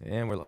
And we're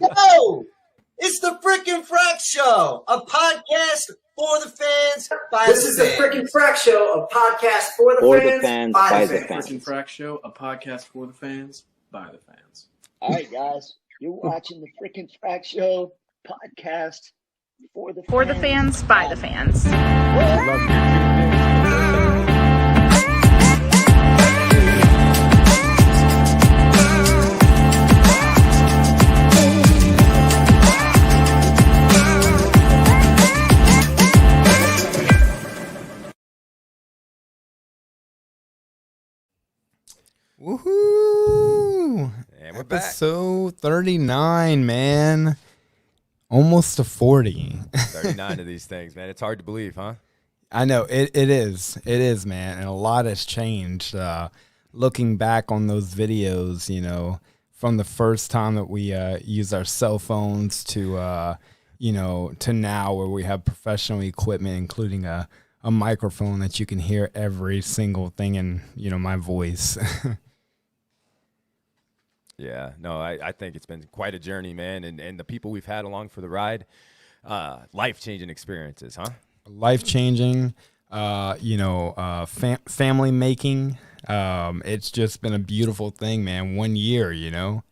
Yo, it's the freaking Frack Show, a podcast for the fans by This the is the fans. freaking Frack Show, a podcast for the fans, by the fans. Freaking Frack Show, a podcast for the fans, by the fans. All right, guys, you're watching the freaking Frack Show podcast for the fans, by the fans. woohoo! And we're episode 39, man. Almost to 40. 39 of these things, man. It's hard to believe, huh? I know it is. It is, man. And a lot has changed. Looking back on those videos, you know, from the first time that we used our cell phones to, to now where we have professional equipment, including a microphone that you can hear every single thing in, my voice. Yeah, no, I think it's been quite a journey, man. And the people we've had along for the ride, life-changing experiences, huh? Life-changing, family making. It's just been a beautiful thing, man. 1 year,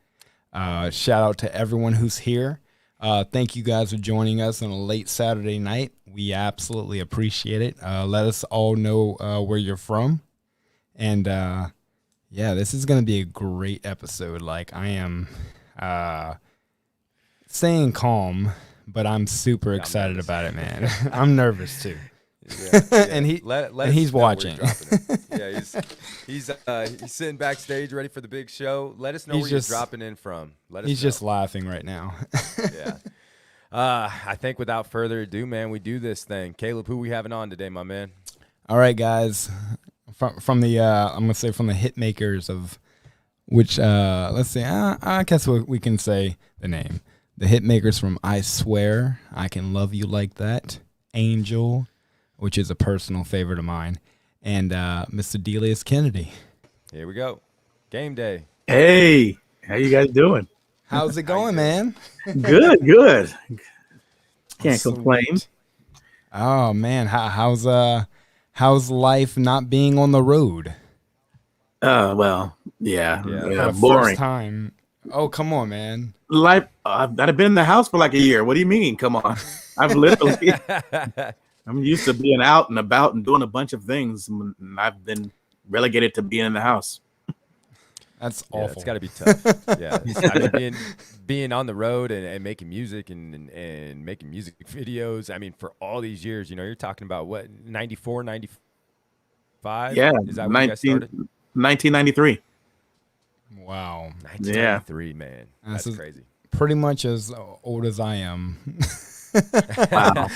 shout out to everyone who's here. Thank you guys for joining us on a late Saturday night. We absolutely appreciate it. Let us all know where you're from. And, this is going to be a great episode. Like, I am staying calm, but I'm super excited about it, man. I'm nervous, too. Yeah. And he's watching. Yeah, he's sitting backstage ready for the big show. Let us know where you're dropping in from. He's just laughing right now. Yeah. I think without further ado, man, we do this thing. Caleb, who we having on today, my man? All right, guys. From the I'm gonna say from the hit makers of which let's say I guess we can say the name. The hit makers from I Swear I Can Love You Like That, Angel, which is a personal favorite of mine, and Mr. Delious Kennedy. Here we go. Game day. Hey, how you guys doing? How's it going, man? Good, good. Can't Sweet. complain. Oh man, how's life not being on the road? Well, yeah, Yeah. For the boring. first time. Oh, come on, man. Life. I've been in the house for like a year. What do you mean? Come on, I've literally. I'm used to being out and about and doing a bunch of things, and I've been relegated to being in the house. That's Yeah, awful. it's got to be tough. Yeah, I mean, being on the road and making music and making music videos. I mean, for all these years, you're talking about what, 94, 95? Yeah, Is that when you guys started? 1993. Wow. 1993, man. This That's is- crazy. Pretty much as old as I am. Wow.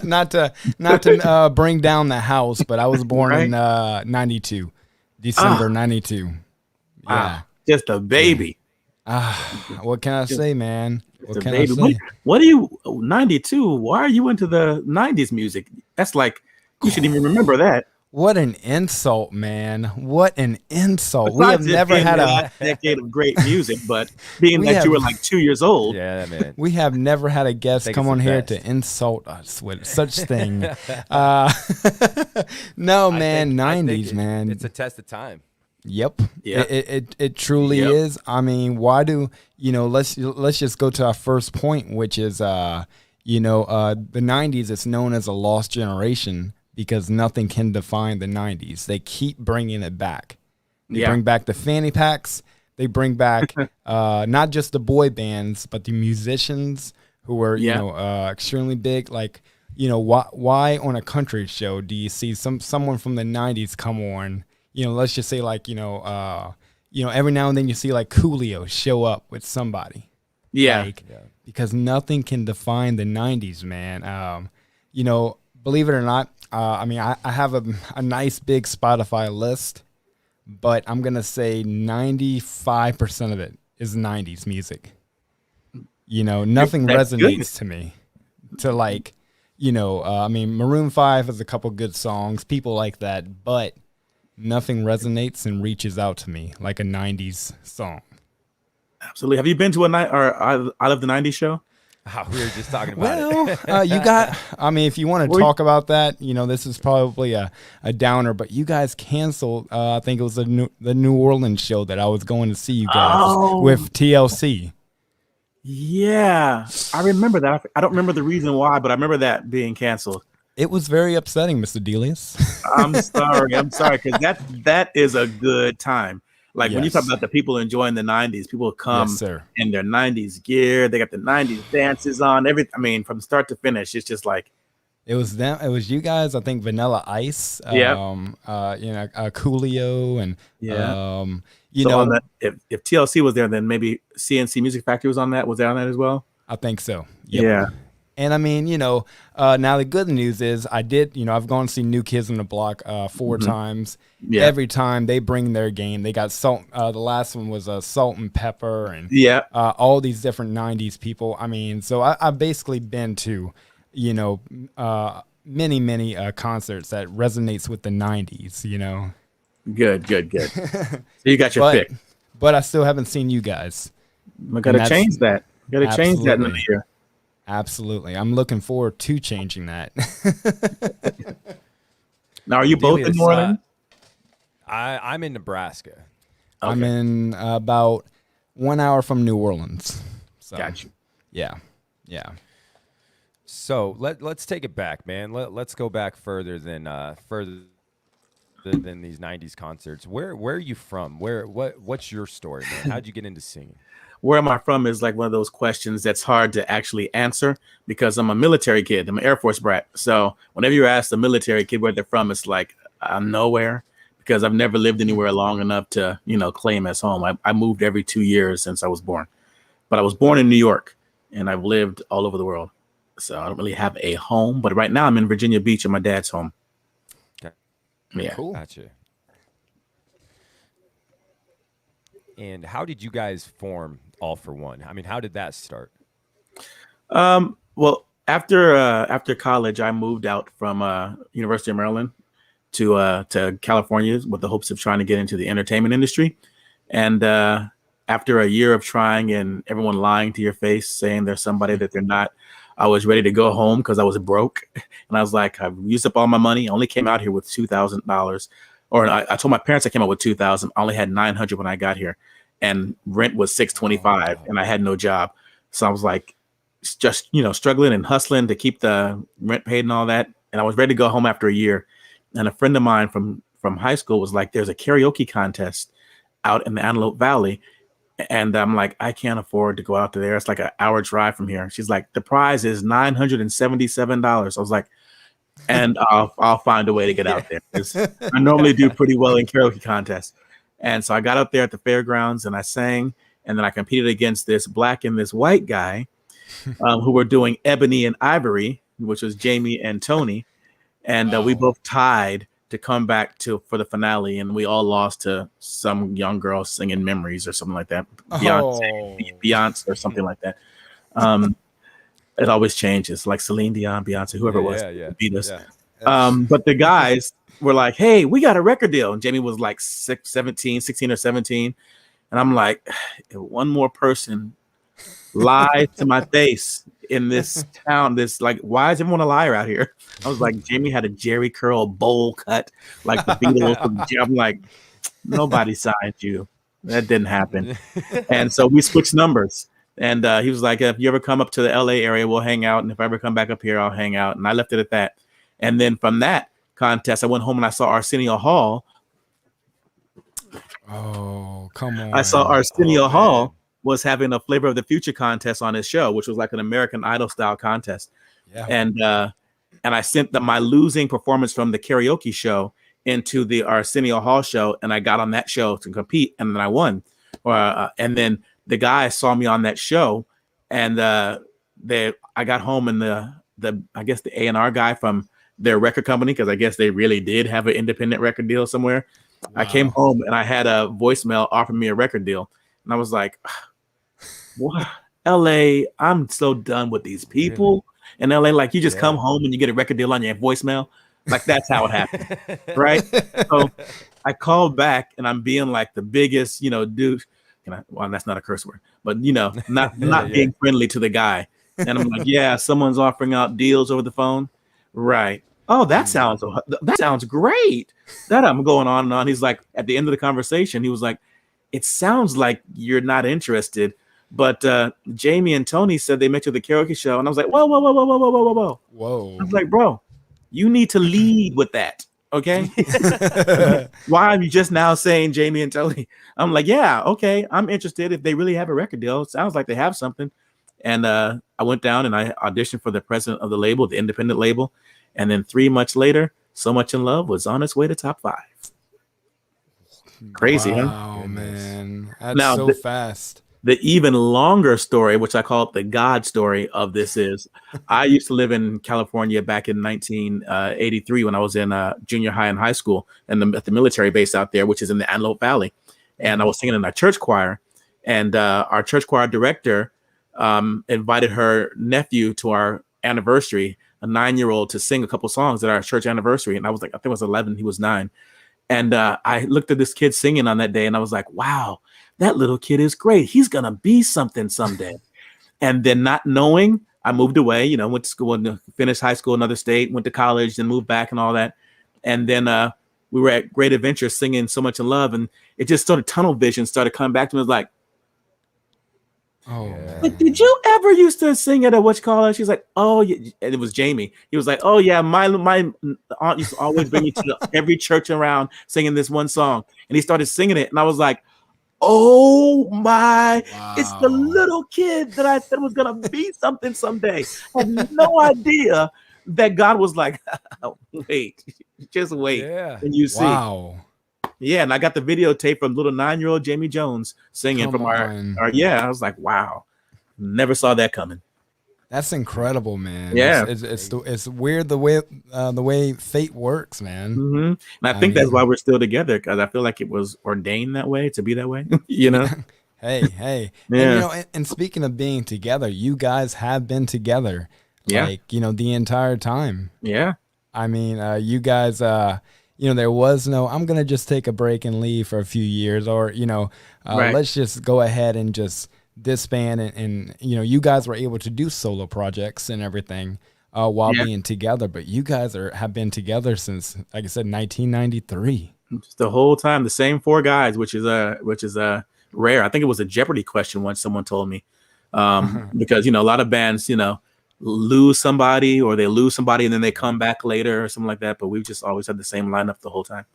not to bring down the house, but I was born in 92, December 92. Wow. Yeah. Just a baby. What can I say, man? Just What a can I baby. say? What are you? 92. Why are you into the 90s music? That's like you shouldn't even remember that. What an insult, man. What an insult. We have Besides it never being had the a last decade of great music, but being We that you were have- like 2 years old. Yeah, man. we have never had a guest think come it's on the here best. to insult us with such thing. No, man, I think 90s, man. It's a test of time. Yep. Yep. It truly Yep. is. I mean, why do let's just go to our first point, which is the 90s is known as a lost generation because nothing can define the 90s. They keep bringing it back. They Yeah. bring back the fanny packs. They bring back not just the boy bands, but the musicians who were extremely big. Like, why on a country show do you see someone from the 90s come on? Let's just say like, every now and then you see like Coolio show up with somebody. Yeah. Like, because nothing can define the 90s, man. Believe it or not, I have a nice big Spotify list, but I'm going to say 95% of it is 90s music. Nothing That's resonates good. to me to like, Maroon 5 has a couple good songs, people like that, but nothing resonates and reaches out to me like a 90s song. Absolutely. Have you been to I Love the 90s show? We were just talking about it. Well, if you want to talk about that, this is probably a downer, but you guys canceled, I think it was the New Orleans show that I was going to see you guys with TLC. Yeah. I remember that. I don't remember the reason why, but I remember that being canceled. It was very upsetting, Mr. Delious. I'm sorry. Because that is a good time. Like when you talk Yes. about the people enjoying the 90s, people come Yes, sir. in their 90s gear. They got the 90s dances on. From start to finish, it's just like, It was them. It was you guys. I think Vanilla Ice. Yeah. Coolio, and Yeah. you so know, on that, if TLC was there, then maybe CNC Music Factory was on that. Was there on that as well? I think so. Yep. Yeah. And I mean, now the good news is I've gone to see New Kids on the Block 4 times. Yeah. Every time they bring their game, they got salt. The last one was Salt and Pepper, and Yeah. all these different 90s people. I mean, so I've basically been to, many concerts that resonates with the 90s, Good. So you got your pick. But I still haven't seen you guys. We got to that's- change that. We got to change that in the Absolutely. year. Absolutely. I'm looking forward to changing that. Now, are you both in Delious, New Orleans? I'm in Nebraska. I'm in about 1 hour from New Orleans. So, Got you. Yeah. So let's take it back, man. Let's go back further than these '90s concerts. Where are you from? What's your story, man? How'd you get into singing? Where am I from is like one of those questions that's hard to actually answer because I'm a military kid. I'm an Air Force brat. So whenever you ask a military kid where they're from, it's like I'm nowhere because I've never lived anywhere long enough to, claim as home. I moved every 2 years since I was born. But I was born in New York. and I've lived all over the world. So I don't really have a home, but right now I'm in Virginia Beach at my dad's home. Okay. Yeah. Cool. Gotcha. And how did you guys form All-4-One? I mean, how did that start? Well, after college, I moved out from University of Maryland to California with the hopes of trying to get into the entertainment industry. And after a year of trying and everyone lying to your face, saying they're somebody that they're not, I was ready to go home because I was broke. And I was like, I've used up all my money. I only came out here with $2,000. Or I told my parents I came out with $2,000. I only had $900 when I got here. And rent was $625, and I had no job. So I was like, just, struggling and hustling to keep the rent paid and all that. And I was ready to go home after a year. And a friend of mine from high school was like, there's a karaoke contest out in the Antelope Valley. And I'm like, I can't afford to go out there. It's like an hour drive from here. She's like, the prize is $977. I was like, and I'll find a way to get out there. 'Cause I normally do pretty well in karaoke contests. And so I got up there at the fairgrounds and I sang, and then I competed against this black and this white guy who were doing Ebony and Ivory, which was Jamie and Tony. And we both tied to come back for the finale, and we all lost to some young girl singing Memories or something like that. Beyonce or something like that. It always changes, like Celine Dion, Beyonce, whoever it was beat us. But the guys were like, hey, we got a record deal. And Jamie was like 16 or 17. And I'm like, if one more person lies to my face in this town, why is everyone a liar out here? I was like, Jamie had a Jerry curl bowl cut, like the Beatles. I'm like, nobody signed you. That didn't happen. And so we switched numbers. And he was like, if you ever come up to the LA area, we'll hang out. And if I ever come back up here, I'll hang out. And I left it at that. And then from that contest, I went home and I saw Arsenio Hall. Oh, come on. I saw Arsenio Hall was having a Flavor of the Future contest on his show, which was like an American Idol style contest. Yeah. And I sent my losing performance from the karaoke show into the Arsenio Hall show. And I got on that show to compete. And then I won. And then the guy saw me on that show, and I got home, and I guess the A&R guy from their record company, because I guess they really did have an independent record deal somewhere. Wow. I came home and I had a voicemail offering me a record deal, and I was like, "What, LA? I'm so done with these people in LA. Like, you just come home and you get a record deal on your voicemail. Like, that's how it happened, right?" So I called back, and I'm being like the biggest, dude. Well, that's not a curse word, but not being friendly to the guy. And I'm like, yeah, someone's offering out deals over the phone. Right. Oh, that sounds great. That I'm going on and on. He's like, at the end of the conversation, he was like, it sounds like you're not interested, but Jamie and Tony said they met you at the karaoke show. And I was like, whoa. I was like, bro, you need to lead with that. Okay. Why are you just now saying Jamie and Tony? I'm like, yeah, okay, I'm interested if they really have a record deal. It sounds like they have something. And I went down and I auditioned for the president of the label, the independent label. And then 3 months later, So Much in Love was on its way to top 5. Crazy, huh? Oh, man. That's so fast. The even longer story, which I call it the God story of this, is I used to live in California back in 1983 when I was in junior high and high school and at the military base out there, which is in the Antelope Valley. And I was singing in our church choir, and our church choir director invited her nephew to our anniversary, a 9-year-old, to sing a couple songs at our church anniversary. And I was like, I think I was 11, he was 9. And I looked at this kid singing on that day, and I was like, wow, that little kid is great. He's going to be something someday. And then not knowing, I moved away, went to school and finished high school in another state, went to college, then moved back and all that. And then we were at Great Adventure singing So Much in Love. And it just sort of tunnel vision started coming back to me. It was like, but did you ever used to sing at a She's like, oh, yeah. And it was Jamie. He was like, oh, yeah, my aunt used to always bring me to every church around singing this one song. And he started singing it. And I was like, oh my, it's the little kid that I said was going to be something someday. I had no idea that God was like, wait, just wait. Yeah. And you see. Wow. Yeah, and I got the videotape from little 9-year-old Jamie Jones singing from our I was like, wow. Never saw that coming. That's incredible, man. Yeah. It's weird the way fate works, man. And I think that's why we're still together, because I feel like it was ordained that way, to be that way. You know. Hey. Yeah. And and speaking of being together, you guys have been together, Yeah. like the entire time. Yeah. I mean, you guys, there was no, I'm going to just take a break and leave for a few years, or, Right. let's just go ahead and just disband. And you guys were able to do solo projects and everything while being together. But you guys have been together since, like I said, 1993. Just the whole time, the same 4 guys, which is rare. I think it was a Jeopardy question once someone told me, because a lot of bands lose somebody, or they lose somebody and then they come back later or something like that, but we've just always had the same lineup the whole time.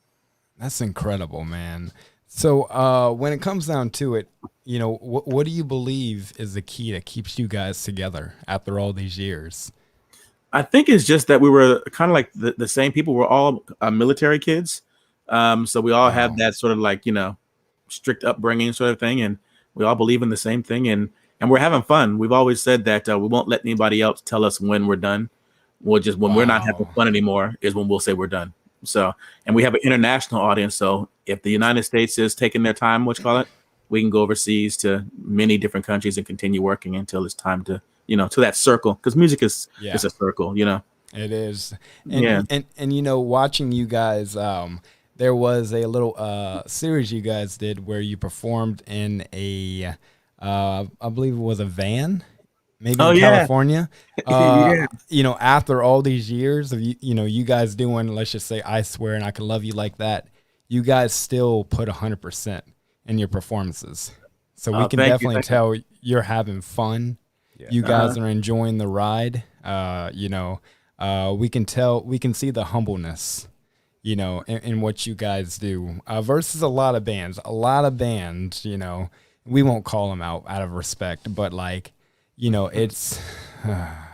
That's incredible, man. So when it comes down to it, what do you believe is the key that keeps you guys together after all these years? I think it's just that we were kind of like the same people. We're all military kids, so we all have that sort of like strict upbringing sort of thing, and we all believe in the same thing, and we're having fun. We've always said that we won't let anybody else tell us when we're done. We'll just, when we're not having fun anymore, is when we'll say we're done. So, and we have an international audience. So if the United States is taking their time, we can go overseas to many different countries and continue working until it's time to, to that circle. Because music is a circle, It is. And watching you guys, there was a little series you guys did where you performed in a, I believe it was a van, maybe in California. After all these years of you guys doing, let's just say, I Swear and I Can Love You Like That, you guys still put 100% in your performances. So we can definitely tell you're having fun. Yeah. You guys are enjoying the ride. We can see the humbleness, in what you guys do versus a lot of bands. We won't call them out of respect, but it's,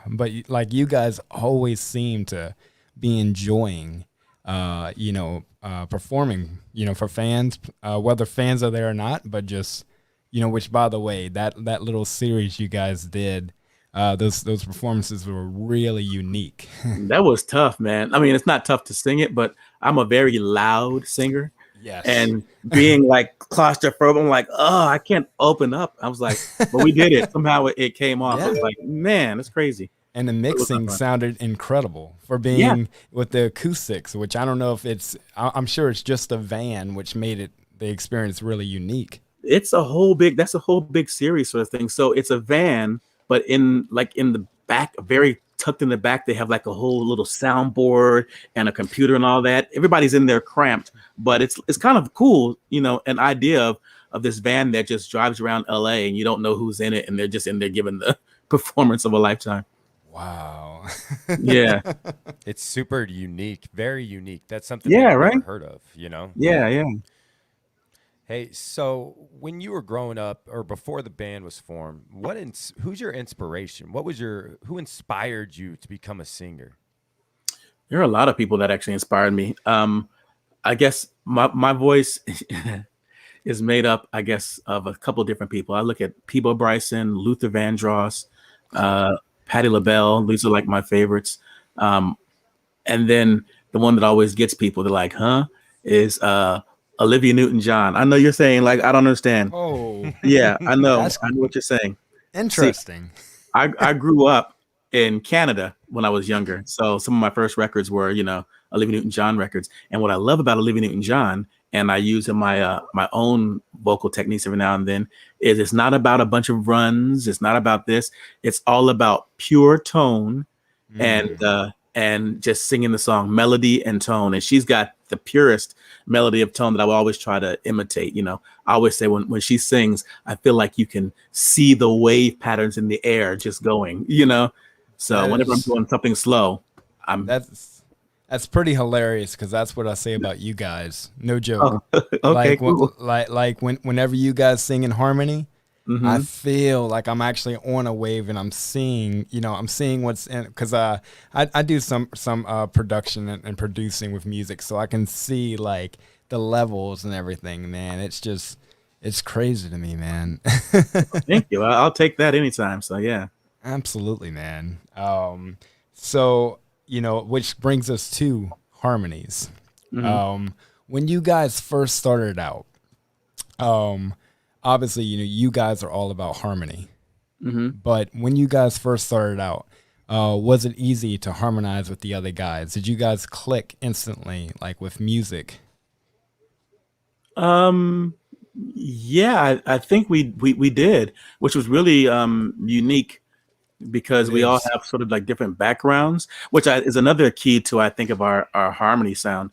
but like you guys always seem to be enjoying, performing, for fans, whether fans are there or not, but just, which by the way, that little series you guys did, those performances were really unique. That was tough, man. I mean, it's not tough to sing it, but I'm a very loud singer. Yes. And being like claustrophobic, I'm like, oh, I can't open up. I was like, but we did it. Somehow it came off. I was like, man, it's crazy. And the mixing sounded incredible for being with the acoustics, which I don't know if I'm sure it's just a van, which made the experience really unique. That's a whole big series sort of thing. So it's a van, but in the back, very tucked in the back, they have like a whole little soundboard and a computer and all that. Everybody's in there cramped, but it's kind of cool, an idea of this van that just drives around LA and you don't know who's in it, and they're just in there giving the performance of a lifetime. Wow. Yeah. It's super unique, very unique. That's something I've never heard of, Yeah. Hey, so when you were growing up, or before the band was formed, who's your inspiration? Who inspired you to become a singer? There are a lot of people that actually inspired me. I guess my voice is made up, I guess, of a couple of different people. I look at Peebo Bryson, Luther Vandross, Patti LaBelle. These are like my favorites. And then the one that always gets people, they're like, huh, is Olivia Newton-John. I know you're saying, like, I don't understand. Oh. Yeah, I know. I know what you're saying. Interesting. See, I grew up in Canada when I was younger. So some of my first records were, Olivia Newton-John records. And what I love about Olivia Newton-John, and I use in my my own vocal techniques every now and then, is it's not about a bunch of runs. It's not about this. It's all about pure tone and just singing the song, melody and tone. And she's got the purest melody of tone that I will always try to imitate. I always say when she sings, I feel like you can see the wave patterns in the air just going, So whenever I'm doing something slow, that's pretty hilarious, because that's what I say about you guys. No joke. Okay, cool. Whenever you guys sing in harmony, I feel like I'm actually on a wave, and I'm seeing what's in, because I do some production and producing with music, so I can see like the levels and everything, man. It's just, It's crazy to me, man. Thank you. I'll take that anytime. So yeah. Absolutely, man. So, which brings us to harmonies. When you guys first started out, obviously, you guys are all about harmony. But when you guys first started out, was it easy to harmonize with the other guys? Did you guys click instantly, like with music? Yeah, I think we did, which was really unique because we all have sort of like different backgrounds, which is another key to, I think, of our harmony sound.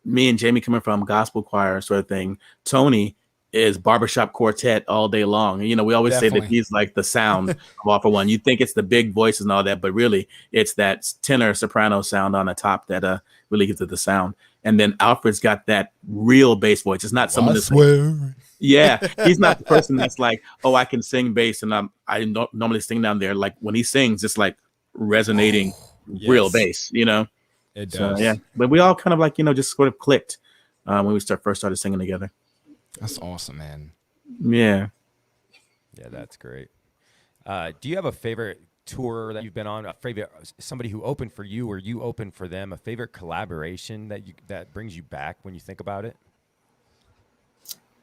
Me and Jamie coming from gospel choir sort of thing. Tony is barbershop quartet all day long. We always say that he's like the sound of ALL-4-One. You think it's the big voices and all that, but really it's that tenor soprano sound on the top that really gives it the sound. And then Alfred's got that real bass voice. It's not someone that's yeah, he's not the person that's like, oh, I can sing bass, and I don't normally sing down there. Like when he sings, it's like resonating real bass, It does. So, yeah, but we all kind of like just sort of clicked when we first started singing together. That's awesome, man. Yeah. Yeah, that's great. Do you have a favorite tour that you've been on? A favorite, somebody who opened for you or you opened for them? A favorite collaboration that brings you back when you think about it?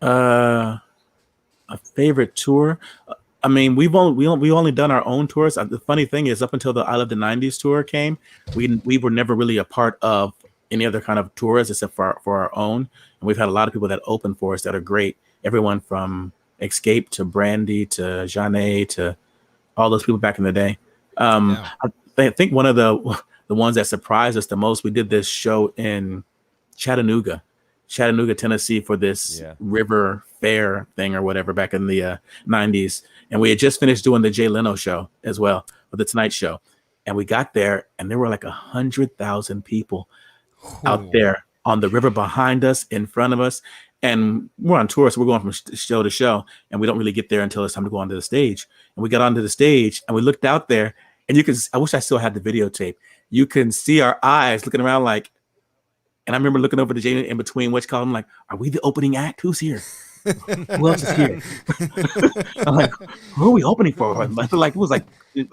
A favorite tour. I mean, we only done our own tours. The funny thing is, up until the I Love the '90s tour came, we were never really a part of any other kind of tours except for our own. And we've had a lot of people that open for us that are great. Everyone from Escape to Brandy to Jeanne to all those people back in the day. I think one of the ones that surprised us the most, we did this show in Chattanooga, Tennessee for this river fair thing or whatever back in the 90s. And we had just finished doing the Jay Leno show as well, or the Tonight Show. And we got there and there were like 100,000 people out there on the river behind us, in front of us. And we're on tour, so we're going from show to show, and we don't really get there until it's time to go onto the stage. And we got onto the stage and we looked out there, and I wish I still had the videotape. You can see our eyes looking around like, and I remember looking over to Jane in between which column, like, are we the opening act? Who's here? Who else is here? I'm like, who are we opening for? Like, it was like,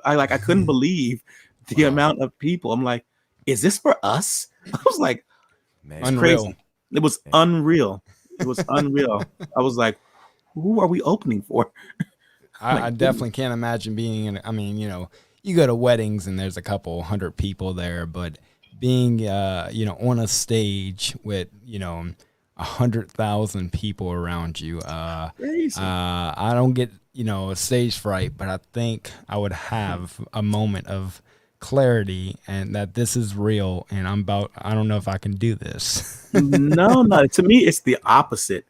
I couldn't believe the amount of people. I'm like, is this for us? I was like, man, it's crazy. It was unreal. It was unreal. I was like, who are we opening for? I definitely can't imagine being in, I mean, you go to weddings and there's a couple hundred people there, but being, on a stage with, 100,000 people around you, I don't get, stage fright, but I think I would have a moment of clarity and that this is real and I don't know if I can do this. No, to me it's the opposite.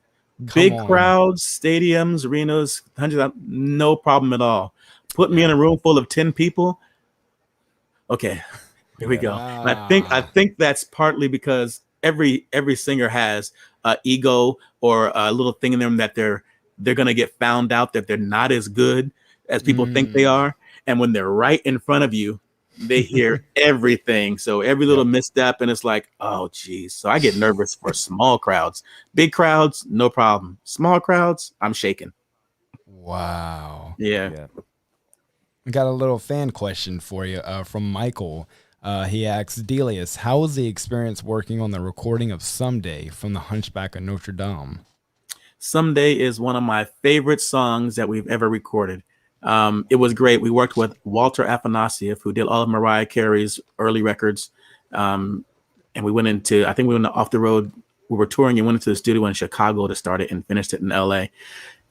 Big crowds, stadiums, arenas, hundreds, no problem at all. Put me in a room full of 10 people, okay, here we go. And I think that's partly because every singer has ego or a little thing in them that they're gonna get found out that they're not as good as people think they are, and when they're right in front of you, they hear everything. So every little misstep, and it's like, oh geez. So I get nervous for small crowds. Big crowds, no problem. Small crowds, I'm shaking. Wow. Yeah. I got a little fan question for you from Michael. He asks, Delious, how was the experience working on the recording of Someday from the Hunchback of Notre Dame? Someday is one of my favorite songs that we've ever recorded. It was great. We worked with Walter Afanasieff, who did all of Mariah Carey's early records. And we went off the road. We were touring and went into the studio in Chicago to start it and finished it in LA.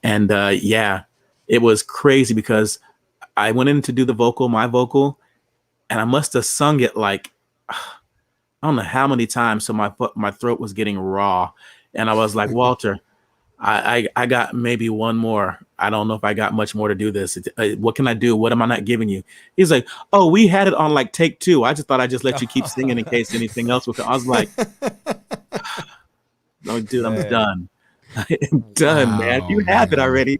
And it was crazy because I went in to do my vocal, and I must have sung it like, I don't know how many times. So my throat was getting raw. And I was like, Walter, I got maybe one more. I don't know if I got much more to do this. What can I do? What am I not giving you? He's like, oh, we had it on like take 2. I just thought I'd just let you keep singing in case anything else would come. I was like, no, dude, I'm done. I'm done, man. You have it already.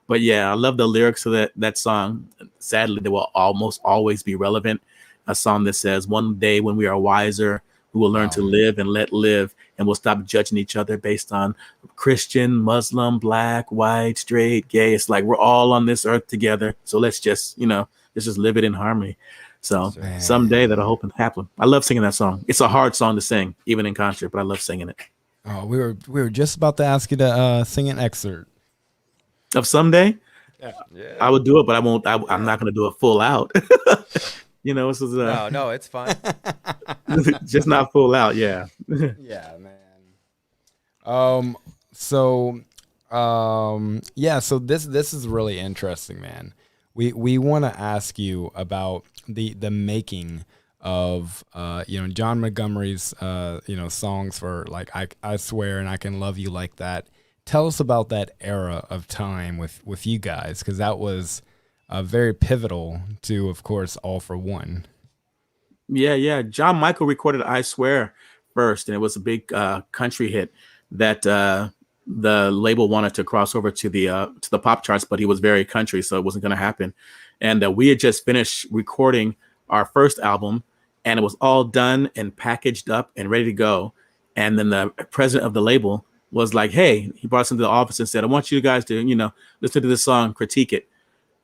But yeah, I love the lyrics of that song. Sadly, they will almost always be relevant. A song that says, one day when we are wiser, who will learn to live and let live, and will stop judging each other based on Christian, Muslim, black, white, straight, gay. It's like we're all on this earth together. So let's just, let's just live it in harmony. So someday that'll hope and happen. I love singing that song. It's a hard song to sing, even in concert, but I love singing it. Oh, we were just about to ask you to sing an excerpt of Someday. Yeah. I would do it, but I won't. I'm not going to do it full out. This is no, it's fine. Just not full out. Yeah. Yeah, man. So this is really interesting, man. We want to ask you about the making of John Montgomery's songs for like I Swear and I Can Love You Like That. Tell us about that era of time with you guys, because that was very pivotal to, of course, All-4-One. Yeah. John Michael recorded I Swear first, and it was a big country hit that the label wanted to cross over to the pop charts, but he was very country, so it wasn't going to happen. And we had just finished recording our first album, and it was all done and packaged up and ready to go. And then the president of the label was like, hey, he brought us into the office and said, I want you guys to, listen to this song, critique it.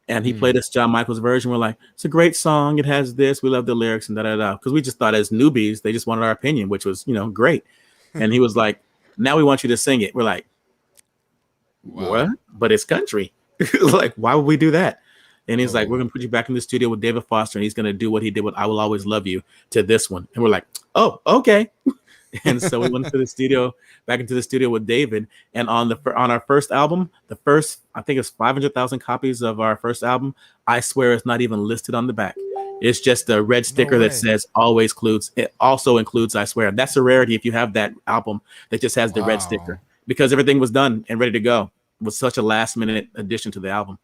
And he played us John Michael's version. We're like, it's a great song. It has this. We love the lyrics and da-da-da. Because we just thought as newbies, they just wanted our opinion, which was, great. And he was like, now we want you to sing it. We're like, what? But it's country. Like, why would we do that? And he's like, we're going to put you back in the studio with David Foster, and he's going to do what he did with I Will Always Love You to this one. And we're like, oh, okay. And so we went back into the studio with David. And on our first album, I think it's 500,000 copies of our first album, I Swear is not even listed on the back. It's just a red sticker that says always includes. It also includes I Swear. That's a rarity if you have that album that just has the red sticker, because everything was done and ready to go. It was such a last minute addition to the album.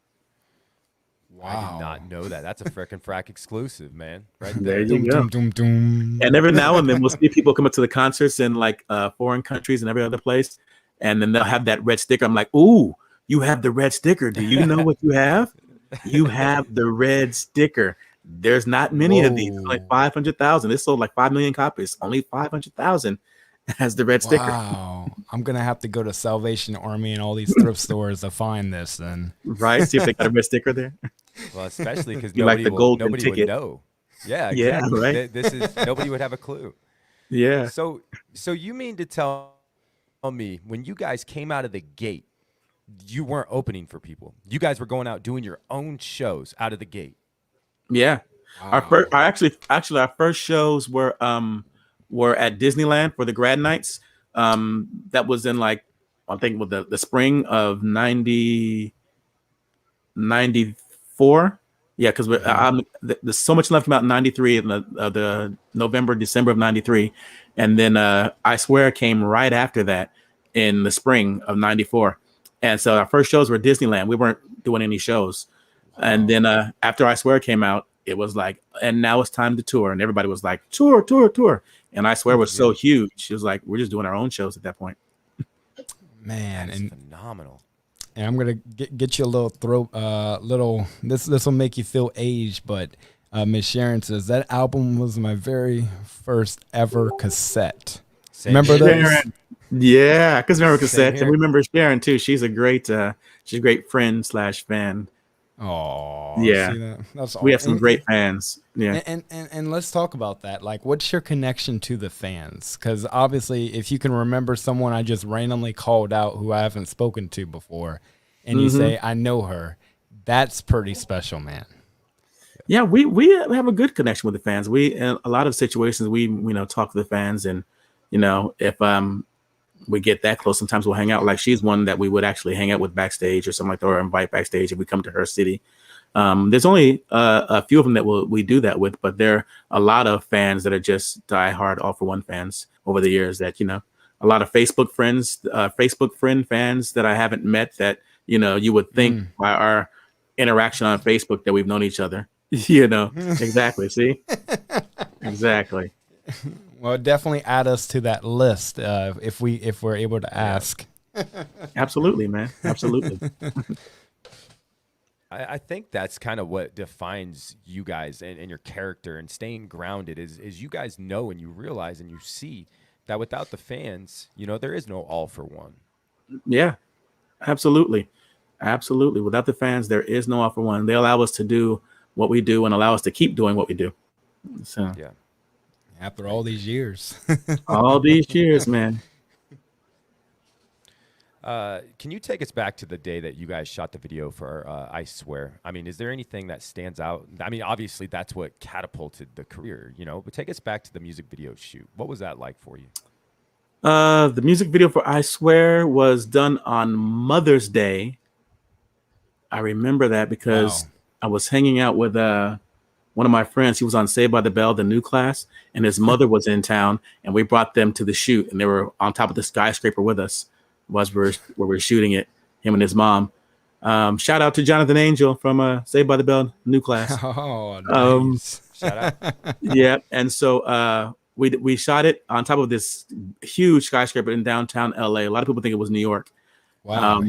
Wow. I did not know that. That's a frickin' frack exclusive, man. Right there. There you go. And every now and then we'll see people come up to the concerts in like foreign countries and every other place, and then they'll have that red sticker. I'm like, ooh, you have the red sticker. Do you know what you have? You have the red sticker. There's not many of these. It's like 500,000. It sold like 5 million copies. Only 500,000 has the red sticker. Wow. I'm going to have to go to Salvation Army and all these thrift stores to find this then. Right? See if they got a red sticker there. Well, especially because nobody would know. Yeah, exactly. Yeah, right. Nobody would have a clue. Yeah. So you mean to tell me when you guys came out of the gate, you weren't opening for people? You guys were going out doing your own shows out of the gate. Yeah. Wow. Our first shows were at Disneyland for the grad nights. That was in like, I think with the spring of 94. Yeah, because there's so much left about 93 in the November, December of 93. And then I Swear came right after that in the spring of 94. And so our first shows were Disneyland. We weren't doing any shows. And then after I Swear came out, it was like, and now it's time to tour. And everybody was like, tour. And I Swear was so huge. It was like, we're just doing our own shows at that point. Man, and phenomenal. And I'm gonna get you a little this will make you feel aged, but Miss Sharon says that album was my very first ever cassette. Remember those? Yeah, because remember cassettes, and remember Sharon too. She's a great friend / fan. Oh, yeah, that's awesome. We have some great fans. Yeah, and let's talk about that. Like, what's your connection to the fans? Because obviously, if you can remember someone I just randomly called out who I haven't spoken to before, and you say I know her, that's pretty special, man. Yeah, we have a good connection with the fans. We in a lot of situations we talk to the fans, and if we get that close, sometimes we'll hang out. Like she's one that we would actually hang out with backstage or something like that, or invite backstage if we come to her city. There's only a few of them that we do that with, but there are a lot of fans that are just diehard All-4-One fans over the years that, a lot of Facebook friend fans that I haven't met that, you would think by our interaction on Facebook that we've known each other, exactly. See, exactly. Well, definitely add us to that list if we're able to ask. Absolutely, man. Absolutely. I think that's kind of what defines you guys and your character, and staying grounded is you guys know and you realize and you see that without the fans, there is no All-for-One. Yeah, absolutely. Absolutely. Without the fans, there is no All-for-One. They allow us to do what we do and allow us to keep doing what we do. So Yeah. After all these years. all these years, man. Can you take us back to the day that you guys shot the video for I Swear? I mean, is there anything that stands out? I mean, obviously that's what catapulted the career, but take us back to the music video shoot. What was that like for you? The music video for I Swear was done on Mother's Day. I remember that because I was hanging out with one of my friends. He was on Saved by the Bell, the new class, and his mother was in town, and we brought them to the shoot, and they were on top of the skyscraper with us where we were shooting it, him and his mom. Shout out to Jonathan Angel from Saved by the Bell, new class. Oh, nice. Shout out. Yeah, and so we shot it on top of this huge skyscraper in downtown LA. A lot of people think it was New York. Wow.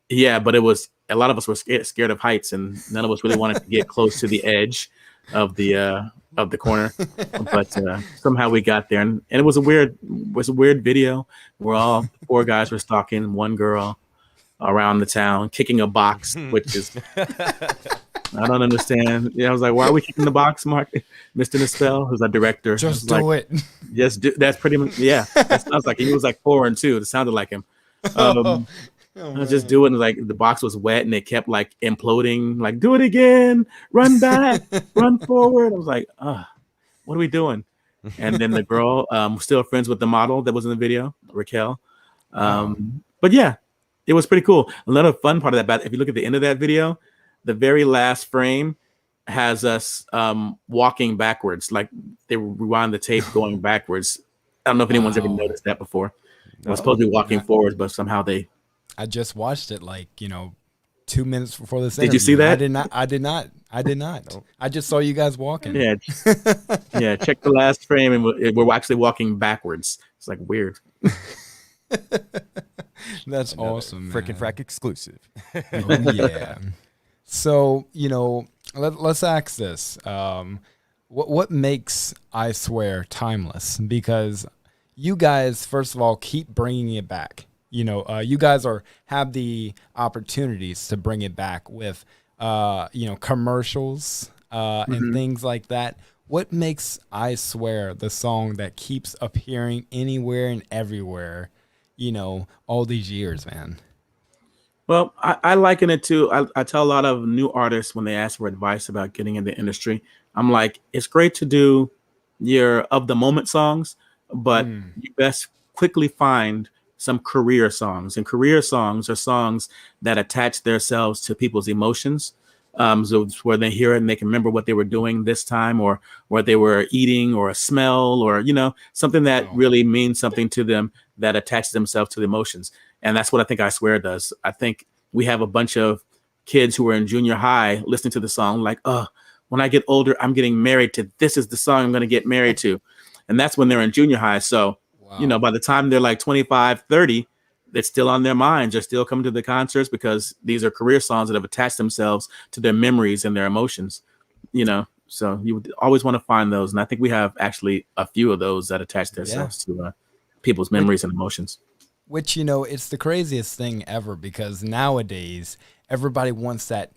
Yeah, but it was. A lot of us were scared of heights, and none of us really wanted to get close to the edge of the corner. But somehow we got there, and it was a weird video. We're all 4 guys were stalking one girl around the town, kicking a box, which is I don't understand. Yeah, I was like, why are we kicking the box, Mark? Mr. Nispel, who's our director. Just do it. Just do. That's pretty much. Yeah, that sounds like he was like 4 and 2. It sounded like him. I was just doing like the box was wet and it kept like imploding, like do it again, run back, run forward. I was like, what are we doing? And then the girl, still friends with the model that was in the video, Raquel. But yeah, it was pretty cool. Another fun part of that, if you look at the end of that video, the very last frame has us walking backwards, like they rewind the tape going backwards. I don't know if anyone's ever noticed that before. I was supposed to be walking forward, but somehow I just watched it 2 minutes before this. Did you see that? I did not. Nope. I just saw you guys walking. Yeah. Yeah. Check the last frame, and we're actually walking backwards. It's like weird. That's awesome. Frickin' Frack exclusive. Oh, yeah. So, let's ask this. What makes I Swear timeless? Because you guys, first of all, keep bringing it back. You guys have the opportunities to bring it back with, commercials and things like that. What makes I Swear the song that keeps appearing anywhere and everywhere, all these years, man? Well, I liken it to, I tell a lot of new artists when they ask for advice about getting in the industry, I'm like, it's great to do your of the moment songs, but you best quickly find some career songs. And career songs are songs that attach themselves to people's emotions. So where they hear it and they can remember what they were doing this time, or what they were eating, or a smell, or, something that really means something to them that attaches themselves to the emotions. And that's what I think I Swear does. I think we have a bunch of kids who are in junior high listening to the song like, when I get older, I'm getting married to, this is the song I'm going to get married to. And that's when they're in junior high. So, by the time they're like 25, 30, it's still on their minds. They're still coming to the concerts because these are career songs that have attached themselves to their memories and their emotions, So you would always want to find those. And I think we have actually a few of those that attach themselves to people's memories and emotions. Which, it's the craziest thing ever, because nowadays everybody wants that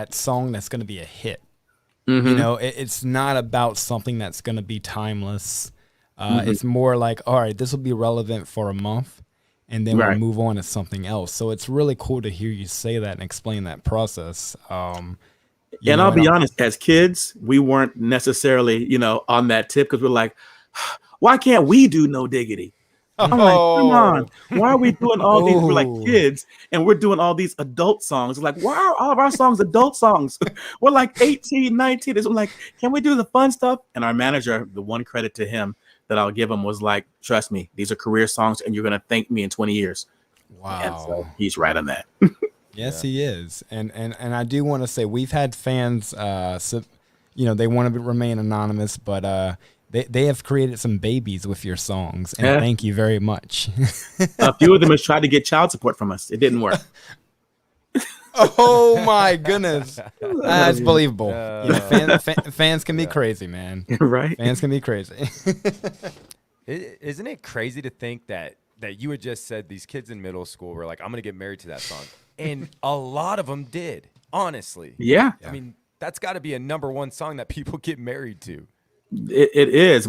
song that's going to be a hit. It's not about something that's going to be timeless. It's more like, all right, this will be relevant for a month, and then we'll move on to something else. So it's really cool to hear you say that and explain that process. And I'll be honest, as kids, we weren't necessarily, on that tip, because we're like, why can't we do No Diggity? I'm like, come on, why are we doing all these? We're like kids, and we're doing all these adult songs. Like, why are all of our songs adult songs? We're like 18, 19. I'm like, can we do the fun stuff? And our manager, the one credit to him that I'll give him was like, trust me, these are career songs, and you're going to thank me in 20 years. Wow. And so he's right on that. Yes, he is. And I do want to say we've had fans, they want to remain anonymous, but they have created some babies with your songs, and thank you very much. A few of them has tried to get child support from us. It didn't work. Oh my goodness, that's believable. Fans can be crazy, man. Right? Fans can be crazy. Isn't it crazy to think that you had just said these kids in middle school were like, I'm going to get married to that song. And a lot of them did, honestly. Yeah. I mean, that's got to be a #1 song that people get married to. It is.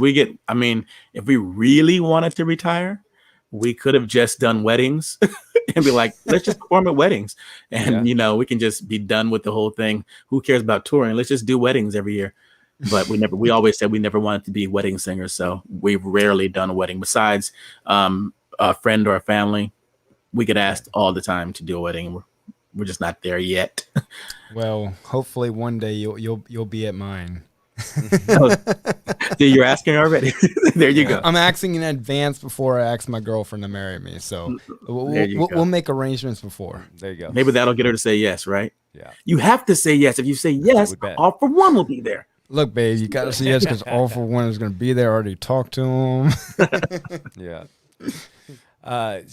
I mean, if we really wanted to retire, we could have just done weddings and be like, let's just perform at weddings. And, we can just be done with the whole thing. Who cares about touring? Let's just do weddings every year. But we always said we never wanted to be wedding singers. So we've rarely done a wedding besides a friend or a family. We get asked all the time to do a wedding. We're just not there yet. Well, hopefully one day you'll be at mine. You're asking already. There you go. I'm asking in advance before I ask my girlfriend to marry me. So we'll make arrangements before. There you go. Maybe that'll get her to say yes, right? Yeah. You have to say yes. If you say yes, ALL-4-One will be there. Look, babe, you got to say yes because ALL-4-One is going to be there. I already talked to him. Yeah.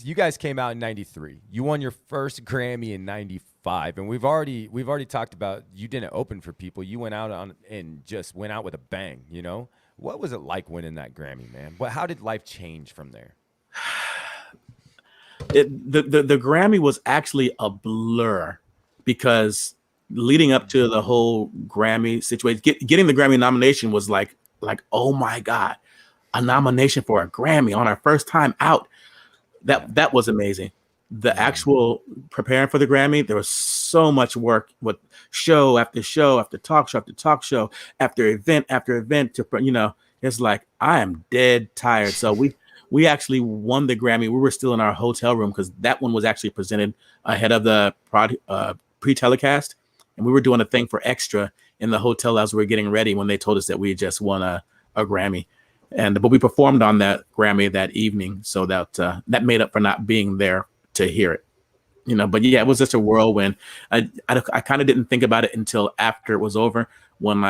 You guys came out in '93. You won your first Grammy in '95, and we've already talked about you didn't open for people. You went out and just went out with a bang. What was it like winning that Grammy, man? How did life change from there? The Grammy was actually a blur because leading up to the whole Grammy situation, getting the Grammy nomination was like, oh my God, a nomination for a Grammy on our first time out. That was amazing. The actual preparing for the Grammy, there was so much work with show after show, after talk show, after talk show, after event to, it's like, I am dead tired. So we actually won the Grammy. We were still in our hotel room because that one was actually presented ahead of the pre-telecast. And we were doing a thing for extra in the hotel as we were getting ready when they told us that we had just won a Grammy. But we performed on that Grammy that evening, so that made up for not being there to hear it, But yeah, it was just a whirlwind. I kind of didn't think about it until after it was over, when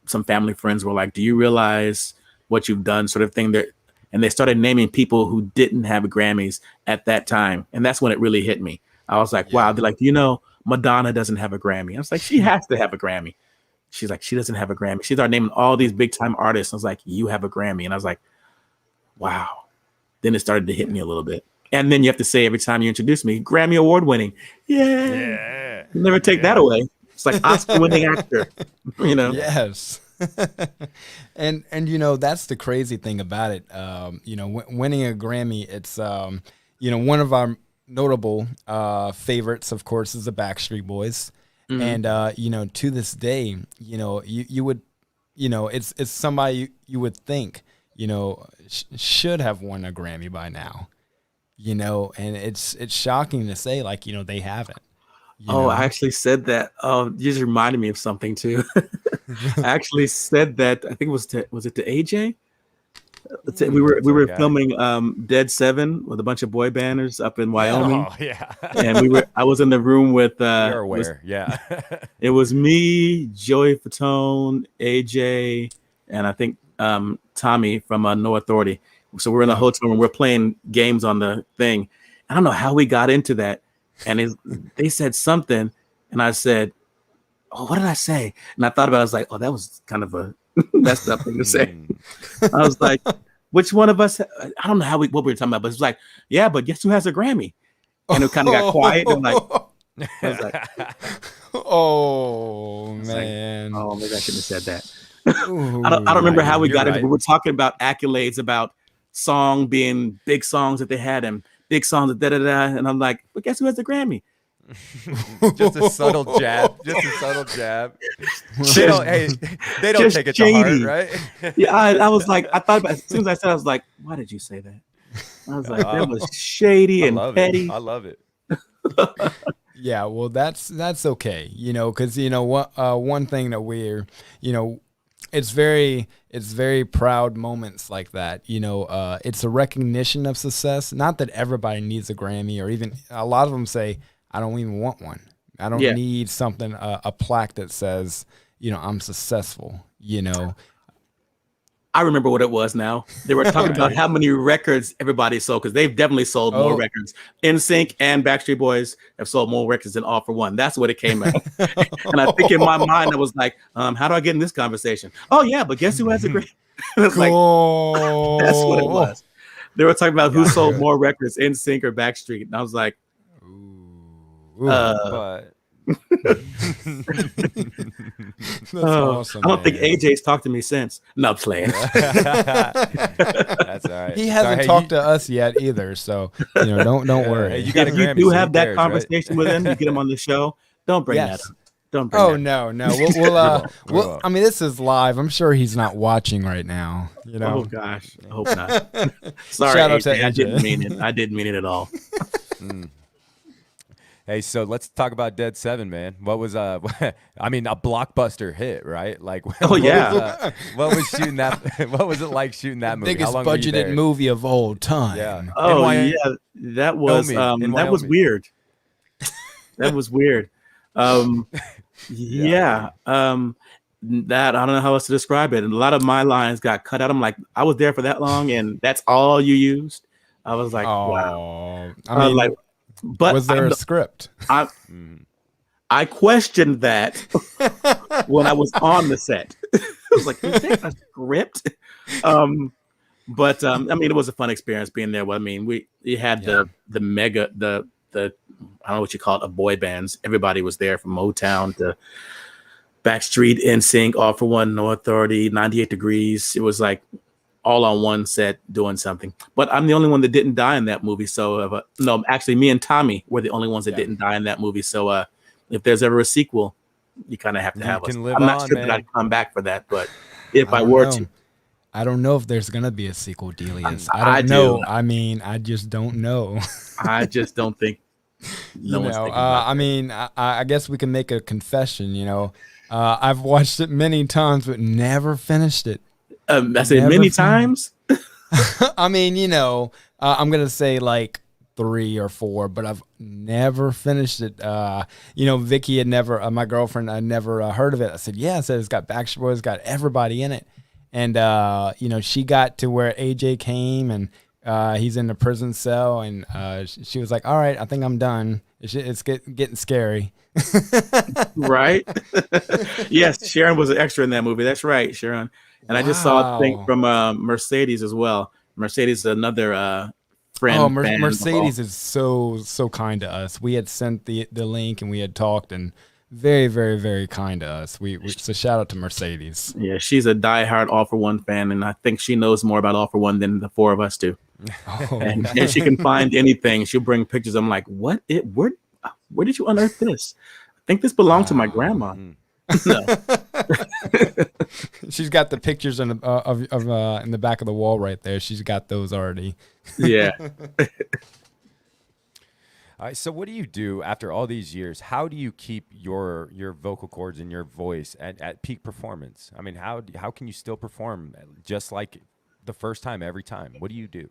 some family friends were like, "Do you realize what you've done?" sort of thing. And they started naming people who didn't have Grammys at that time, and that's when it really hit me. I was like, "Wow!" They're like, Madonna doesn't have a Grammy. I was like, "She has to have a Grammy." She's like, "She doesn't have a Grammy." She started naming all these big time artists. I was like, "You have a Grammy." And I was like, wow. Then it started to hit me a little bit. And then you have to say every time you introduce me, Grammy award winning. Yeah. You never take that away. It's like Oscar winning actor, Yes. and that's the crazy thing about it. Winning a Grammy, it's, one of our notable favorites, of course, is the Backstreet Boys. Mm-hmm. And, to this day, you would, it's somebody you would think, should have won a Grammy by now, and it's shocking to say, they haven't. I actually said that. Oh, you just reminded me of something too. I actually said that. I think was it to AJ? We were filming Dead 7 with a bunch of boy banders up in Wyoming. Oh yeah. And I was in the room with You're aware. It was me, Joey Fatone, AJ, and I think Tommy from No Authority. So we're in the hotel room, we're playing games on the thing. I don't know how we got into that. And they said something, and I said, "Oh, what did I say?" And I thought about it. I was like, "Oh, that was kind of a messed up thing to say." I was like, "Which one of us?" I don't know what we were talking about, but it was like, "Yeah, but guess who has a Grammy?" And it kind of got quiet. And I was like, "Oh man, oh, maybe I shouldn't have said that." I don't remember how we got into it. We were talking about accolades, about song being big songs that they had and big songs that da-da-da. And I'm like, but guess who has the Grammy? Just a subtle jab. They don't take it to heart, right? Yeah, I was like, I thought about it. As soon as I said, I was like, why did you say that? I was like, that was shady and petty. I love it. Yeah, well, that's okay, because one thing that we're, it's very proud moments like that. It's a recognition of success. Not that everybody needs a Grammy, or even a lot of them say, I don't even want one. I don't need something, a plaque that says, I'm successful. I remember what it was now. They were talking about how many records everybody sold, because they've definitely sold more records. NSYNC and Backstreet Boys have sold more records than All-4-One. That's what it came out. And I think in my mind, I was like, how do I get in this conversation? Oh, yeah, but guess who has a great... It's like, that's what it was. They were talking about who sold more records, NSYNC or Backstreet. And I was like, but... That's awesome, I don't think AJ's talked to me since. No, I'm playing. That's all right. He hasn't talked to us yet either, so don't worry. Hey, you got if you do have that conversation with him, you get him on the show. Don't bring that up. Don't bring that up. No. I mean, this is live. I'm sure he's not watching right now. Oh gosh, I hope not. Sorry, Shout out to AJ. I didn't mean it. I didn't mean it at all. Hey, so let's talk about Dead 7, man. What was I mean, a blockbuster hit, right? Like, what was shooting that? What was it like shooting that movie? Biggest budgeted movie of all time. Yeah. Oh yeah, that was that was weird. That was weird. Yeah. That I don't know how else to describe it. And a lot of my lines got cut out. I'm like, I was there for that long, and that's all you used. I was like, wow. I mean, but was there a script? I questioned that when I was on the set. I was like, is there a script? But I mean, it was a fun experience being there. Well, I mean, we had the mega the I don't know what you call it, boy bands. Everybody was there from Motown to Backstreet, NSYNC, All-4-One, No Authority, 98 Degrees. It was like all on one set doing something. But I'm the only one that didn't die in that movie. So no, actually, me and Tommy were the only ones that didn't die in that movie. So if there's ever a sequel, you kind of have to have us. I'm not sure that I'd come back for that, but if I were to. I don't know if there's gonna be a sequel, Delious. I don't know. I mean, I just don't know. I just don't think. I mean, I guess we can make a confession. I've watched it many times, but never finished it. I said many times. I mean, I'm gonna say like 3 or 4, but I've never finished it. Vicky had never, my girlfriend, I never heard of it. I said, yeah. I said it's got Backstreet Boys, got everybody in it, and she got to where AJ came, and he's in the prison cell, and she was like, all right, I think I'm done. It's getting scary. Right? Yes, Sharon was an extra in that movie. That's right, Sharon. And I just saw a thing from Mercedes as well. Mercedes is another friend. Oh, Mercedes is so kind to us. We had sent the link, and we had talked, and very, very, very kind to us. So shout out to Mercedes. Yeah, she's a diehard All-4-One fan, and I think she knows more about All-4-One than the 4 of us do. Oh. And she can find anything. She'll bring pictures. I'm like, what? Where did you unearth this? I think this belonged to my grandma. No. She's got the pictures in the back of the wall right there. She's got those already. Yeah. All right, so what do you do after all these years? How do you keep your vocal cords and your voice at peak performance? I mean, how can you still perform just like the first time every time? What do you do?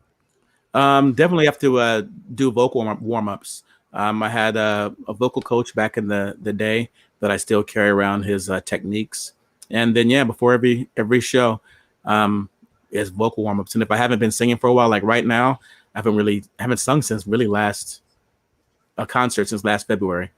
Definitely have to do vocal warm-ups. I had a vocal coach back in the day that I still carry around his techniques. And then, before every show is vocal warm-ups. And if I haven't been singing for a while, like right now, I haven't sung since really a concert since last February.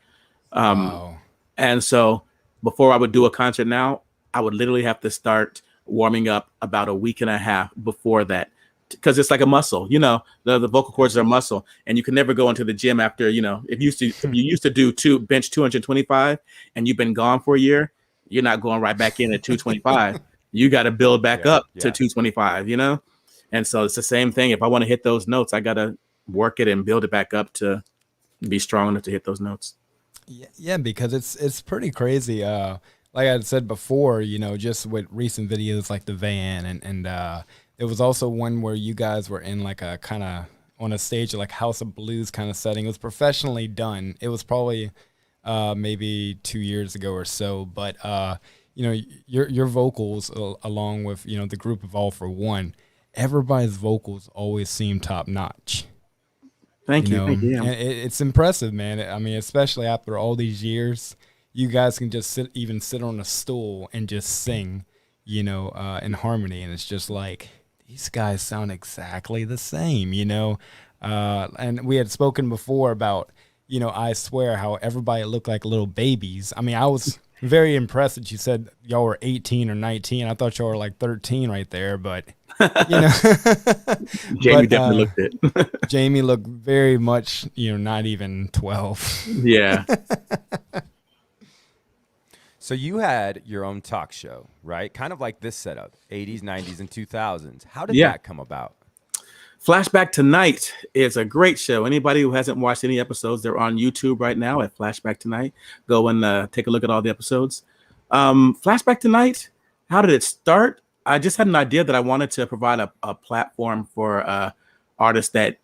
Wow. And so before I would do a concert now, I would literally have to start warming up about a week and a half before that, because it's like a muscle. The vocal cords are a muscle, and you can never go into the gym after, if you used to do bench 225 and you've been gone for a year, you're not going right back in at 225. You got to build back up to 225, And so it's the same thing. If I want to hit those notes, I got to work it and build it back up to be strong enough to hit those notes. Yeah, because it's pretty crazy. Like I had said before, just with recent videos like the van, and there was also one where you guys were in like a kind of on a stage like House of Blues kind of setting. It was professionally done. It was probably maybe 2 years ago or so, but your vocals along with the group of All-4-One, everybody's vocals always seem top notch. Thank you. And it's impressive, man. I mean, especially after all these years, you guys can just sit on a stool and just sing. in harmony. And it's just like, these guys sound exactly the same, and we had spoken before about, I swear how everybody looked like little babies. I mean, I was very impressed that you said y'all were 18 or 19. I thought y'all were like 13 right there, but Jamie definitely looked it. Jamie looked very much, not even 12. Yeah. So you had your own talk show, right? Kind of like this setup, 80s, 90s, and 2000s. How did that come about? Flashback Tonight is a great show. Anybody who hasn't watched any episodes, they're on YouTube right now at Flashback Tonight. Go and take a look at all the episodes. Flashback Tonight, how did it start? I just had an idea that I wanted to provide a platform for artists that